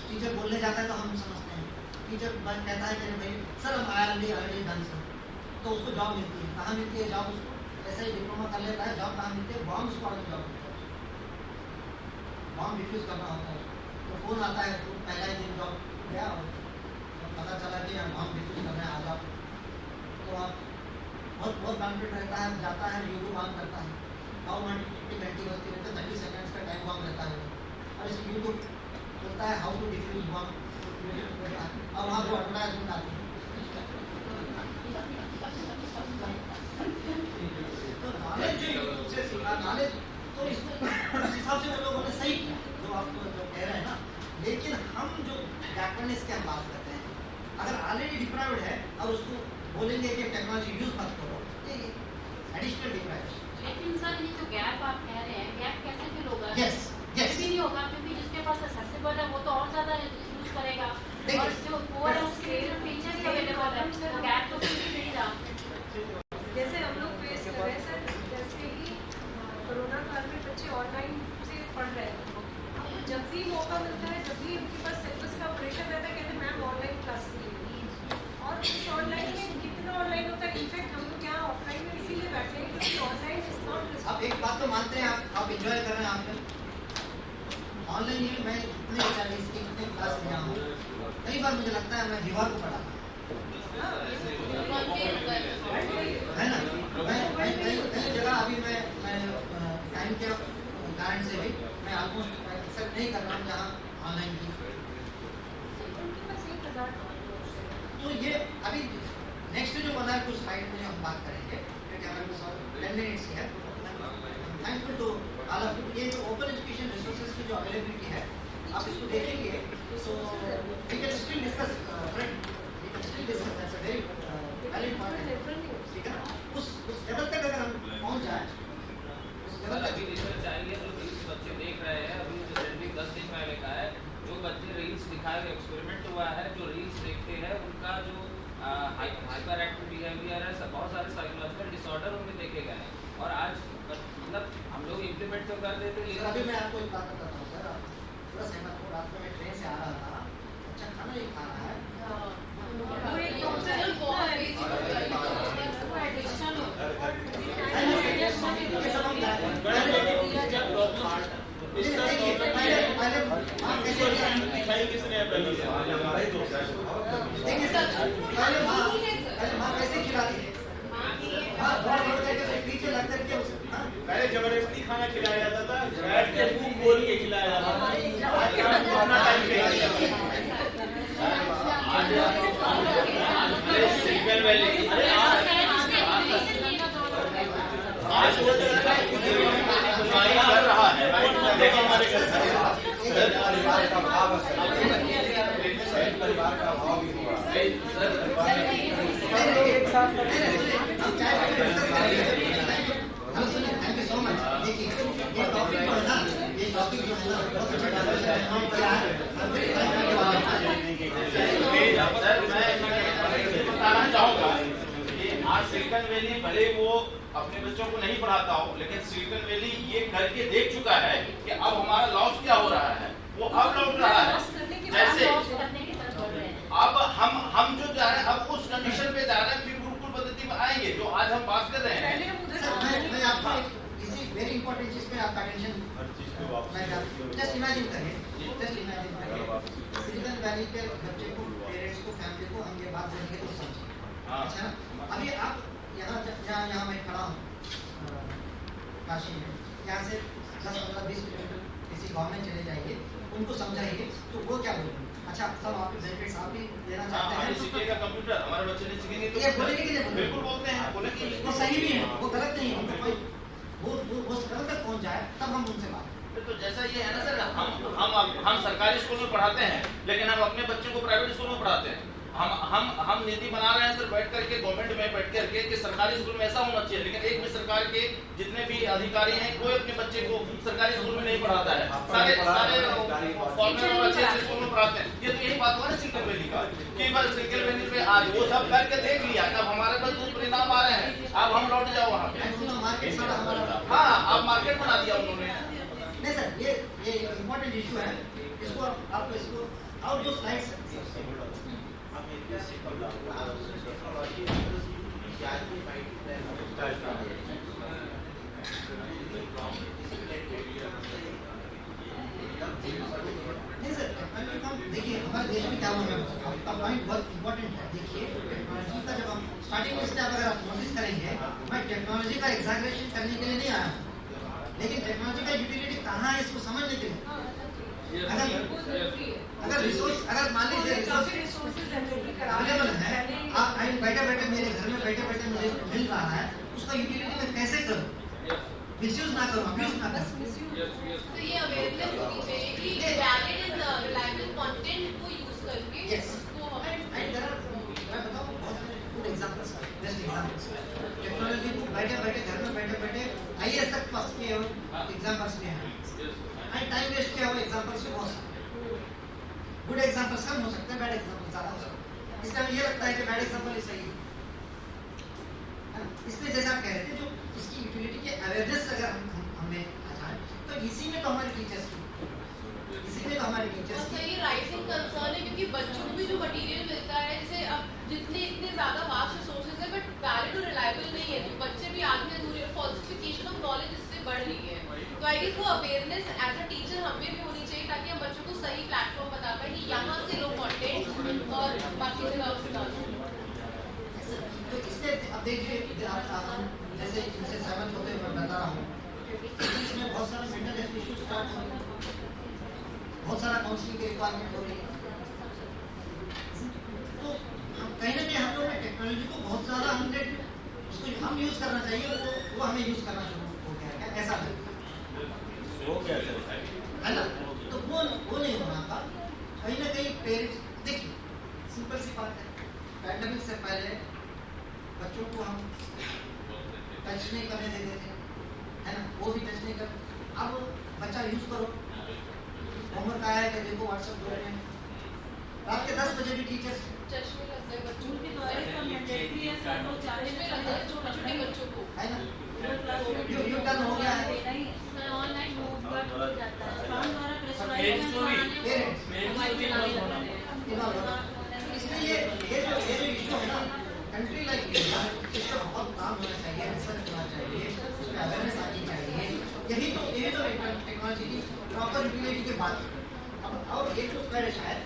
टीचर बोलने जाता है तो हम समझते हैं, टीचर कहता है कि भाई सर हम ऑलरेडी डन सर, तो उसको जॉब मिलती है। कहाँ मिलती है जॉब? उसको ऐसा ही डिप्लोमा कर लेता है, जॉब कहाँ मिलती है? बॉम्ब स्क्वाड में जॉब मिलता है, बॉम्ब डिफ्यूज़ करना होता है, तो फ़ोन आता है, तो पहला ही दिन जॉब गया और पता चला कि हम बॉम्ब डिफ्यूज़ करना है आ जाओ, तो आप बहुत कॉन्फिडेंट रहता है, जाता है यूट्यूब ऑन करता है, और 150 घंटी बजती रहती है, 30 सेकंड्स का टाइम बॉम्ब रहता है, और इस यूट्यूब बोलता है हाउ टू डिफ्यूज बॉम्ब, और वहाँ पर एडवर्टाइजमेंट आती है। तो नॉलेज जो यूट्यूब से सीखा, नॉलेज तो इस हिसाब से वो लोगों ने सही किया जो आप जो कह रहे हैं ना, लेकिन हम जो बैकवर्डनेस की हम बात करते हैं, अगर ऑलरेडी डिप्राइव्ड है और उसको बोलेंगे कि टेक्नोलॉजी यूज मत करो, ये एडिशनल डिप्राइवेशन। लेकिन सर ये जो गैप आप कह रहे हैं, गैप कैसे फिल होगा? यस यस भी नहीं होगा, क्योंकि जिसके पास एक्सेसिबल है वो तो और ज़्यादा यूज करेगा, देखिए, और जो पोअर है उसके लिए फीचर ही अवेलेबल है, तो गैप तो फिर भी नहीं रहा। जैसे हम लोग फेस कर रहे हैं सर, जैसे कि कोरोना काल में बच्चे ऑनलाइन से पढ़ रहे हैं, अब जब भी मौका मिलता है, जब भी उनके पास सिलेबस का प्रेशर रहता है, कहते हैं मैम ऑनलाइन क्लास लीजिए, और इस ऑनलाइन में कितना ऑनलाइन होता है, इनफैक्ट हम लोग यहाँ ऑफलाइन में इसीलिए बैठे हैं क्योंकि ऑनलाइन इज नॉट। आप एक बात तो मानते हैं, आप एंजॉय कर रहे हैं, आपने ऑनलाइन ये मैं इतने बेचारे इसकी इतने क्लास लिया हूँ, कई बार मुझे लगता है मैं दीवार को पढ़ा है ना, मैं कई जगह अभी मैं टाइम के कारण से भी मैं ऑलमोस्ट एक्सेप्ट नहीं कर रहा हूँ जहाँ ऑनलाइन की। तो ये अभी नेक्स्ट जो बना है कुछ स्लाइड में जो हम बात करेंगे, क्योंकि हमारे पास और 10 मिनट्स है, thankful to all of you. ये जो ओपन एजुकेशन रिसोर्सेज की जो अवेलेबिलिटी है, आप इसको देखेंगे तो we can still discuss, friend we can still discuss, that's a very valid point, ठीक है। उस लेवल तक अगर हम पहुंच जाए, उस लेवल तक अभी रिसर्च आई है, जो रील्स बच्चे देख रहे हैं, अभी रिसेंटली 10 दिन पहले का है, जो बच्चे रील्स दिखाए हुए एक्सपेरिमेंट हुआ है, जो रील्स देखते हैं उनका जो हाइपर एक्टिव बिहेवियर है, सब बहुत सारे साइकोलॉजिकल डिसऑर्डर उनमें देखे गए हैं, और आज मतलब हम लोग इम्प्लीमेंट तो कर देते हैं। अभी मैं आपको एक बात बताता हूँ सर, थोड़ा सहमत हूँ, रात में मैं ट्रेन से आ रहा था, अच्छा खाना नहीं खाना है, देखिए सर, पहले माँ कैसे खिलाती है, हाँ, दौड़ करके पीछे लग करके हाँ, पहले जबरदस्ती खाना खिलाया जाता था, बैठ के मुंह खोल के खिलाया जाता था। आज हम अपना टाइम पे सिग्नल वैली आज वो कर रहा है, देखो हमारे घर परिवार का भाव परिवार का भाव भी हुआ हेलो सुनिए, थैंक यू सो मच। देखिए ये टॉपिक जो है ना, ये टॉपिक जो है ना बहुत अच्छा है। हम तैयार सर मैं बताना चाहूँगा कि आज सिलिकॉन वैली भले वो अपने बच्चों को नहीं पढ़ाता हो, लेकिन सिलिकॉन वैली ये करके देख चुका है कि अब हमारा लॉस क्या हो रहा है, वो अब लौट रहा है। जैसे अब हम जो जा रहे हैं, अब उस कंडीशन पे जा रहे हैं, फिर गुरुकुल पद्धति में आएंगे जो आज हम बात कर रहे हैं। मैं आपको किसी वेरी इंपॉर्टेंट चीज पे आपका अटेंशन जस्ट इमेजिन करिए सिलिकॉन वैली के बच्चे को, पेरेंट्स को, फैमिली को हम ये बात बोलेंगे तो समझें। अच्छा, अभी आप यहाँ मैं खड़ा हूँ काशी में, यहाँ से 10-15-20 किलोमीटर किसी गाँव में चले जाइए, उनको समझाइए तो वो क्या बोलेंगे। अच्छा, सब आपके बेनिफिट्स आप भी लेना चाहते हैं, सीखेगा कंप्यूटर, हमारे बच्चे नहीं सीखेंगे तो ये बोलेंगे कि नहीं? बिल्कुल बोलते हैं, बोलेंगे वो सही भी है, वो गलत नहीं है, उनको कोई वो गलत तक पहुँच जाए तब हम उनसे बात। तो जैसा ये है ना सर, हम सरकारी स्कूल में पढ़ाते हैं, लेकिन हम अपने बच्चों को प्राइवेट स्कूल में पढ़ाते हैं। हम नीति बना रहे हैं सर, बैठ करके गवर्नमेंट में बैठ करके कि सरकारी स्कूल में ऐसा होना चाहिए, लेकिन एक भी सरकार के जितने भी अधिकारी हैं, कोई अपने बच्चे को सरकारी स्कूल में नहीं पढ़ाता है, सारे फॉर्मल और अच्छे स्कूल में पढ़ाते हैं। ये तो यही बात हुआ ना सिलिकॉन वैली का, कि बस सिलिकॉन वैली पे आज वो सब करके देख लिया, अब हमारे पास दुष्परिणाम आ रहे हैं, अब हम लौट जाओ वहाँ पे। हाँ, अब मार्केट बना दिया उन्होंने। नहीं सर, ये इम्पोर्टेंट इशू है, इसको आपको इसको और जो स्लाइड्स नहीं सर, देखिए हमारे देश में क्या हुआ है, आपका पॉइंट बहुत इम्पोर्टेंट है। देखिए टेक्नोलॉजी का जब हम स्टार्टिंग में स्टेप अगर आप नोटिस करेंगे, मैं टेक्नोलॉजी का एग्जैगरेशन करने के लिए नहीं आया हूँ, लेकिन टेक्नोलॉजी का यूटिलिटी कहाँ है इसको समझने के लिए। अगर रिसोर्स, अगर मान लीजिए रिसोर्सेज अवेलेबल है, आप बैठे बैठे मेरे घर में बैठे बैठे मुझे मिल रहा है, उसका यूटिलिटी मैं कैसे करूँ, मिसयूज ना करूँ, अब्यूज ना करूँ। तो ये अवेयरनेस होनी चाहिए कि वैलिड एंड रिलायबल कंटेंट को यूज करके उसको मैं बताऊँ बहुत सारे good examples, best examples technology को बैठे बैठे घर में बैठे बैठे आईएएस तक पास किए हुए एग्जांपल्स भी हैं, टाइम वेस्ट किया हुआ एग्जांपल्स भी बहुत सारे। गुड एग्जांपल्स कम हो सकते हैं, बैड एग्जांपल्स ज़्यादा हो सकते हैं, इसलिए हमें ये लगता है कि बैड एग्जांपल ही सही है। इसलिए जैसे आप कह रहे थे, जो इसकी यूटिलिटी के अवेयरनेस अगर हमें आ जाए, तो इसी में तो हमारे टीचर्स सही राइजिंग कंसर्न है, क्योंकि बच्चों को भी जो मटेरियल मिलता है, जैसे अब इतने ज़्यादा वास्ट रिसोर्सेज है बट वैलिड और रिलायबल नहीं है, तो बच्चे भी आगे अधूरे, फॉल्सिफिकेशन ऑफ नॉलेज इससे बढ़ रही है। तो आई गेस वो अवेयरनेस एज अ टीचर हमें भी होनी चाहिए, ताकि हम बच्चों को सही प्लेटफॉर्म बता पाए कि यहाँ से लो कंटेंट और बाकी जगह से ना। तो इसलिए अब देखिए, जैसे इनसे सहमत होते हुए मैं बता रहा हूँ, इसमें बहुत सारा मेंटल हेल्थ इशू स्टार्ट हो रहे हैं, बहुत सारा काउंसलिंग की रिक्वायरमेंट हो रही है। तो कहीं ना कहीं हम लोग ने टेक्नोलॉजी को बहुत ज़्यादा हमने उसको हम यूज़ करना चाहिए, वो हमें यूज़ करना शुरू हो गया है, ऐसा है ना। तो वो नहीं होना था। कहीं ना कहीं पेरेंट्स, देखिए सिंपल सी बात है, पैंडेमिक से पहले बच्चों को हम टच नहीं करने देते थे, है ना, वो भी टच नहीं कर। अब बच्चा यूज़ करो, होमवर्क आया है कि देखो व्हाट्सएप ग्रुप में, रात के 10 बजे भी टीचर्स चश्मे लग गए बच्चों उनके द्वारा सब मैंडेटरी है, सब लोग चाहते चश्मे लग गए छोटे बच्चों को, है ना, यू टर्न हो गया है। ऑनलाइन होमवर्क हो जाता है, हम द्वारा पेरेंट्स इसलिए ये जो इशू है ना, कंट्री लाइक इंडिया, इस पर बहुत काम होना चाहिए, रिसर्च होना चाहिए, उस पर अवेयरनेस आनी चाहिए। यही तो टेक्नोलॉजी की प्रॉपर यूटिलिटी की बात है। अब और एक तो शायद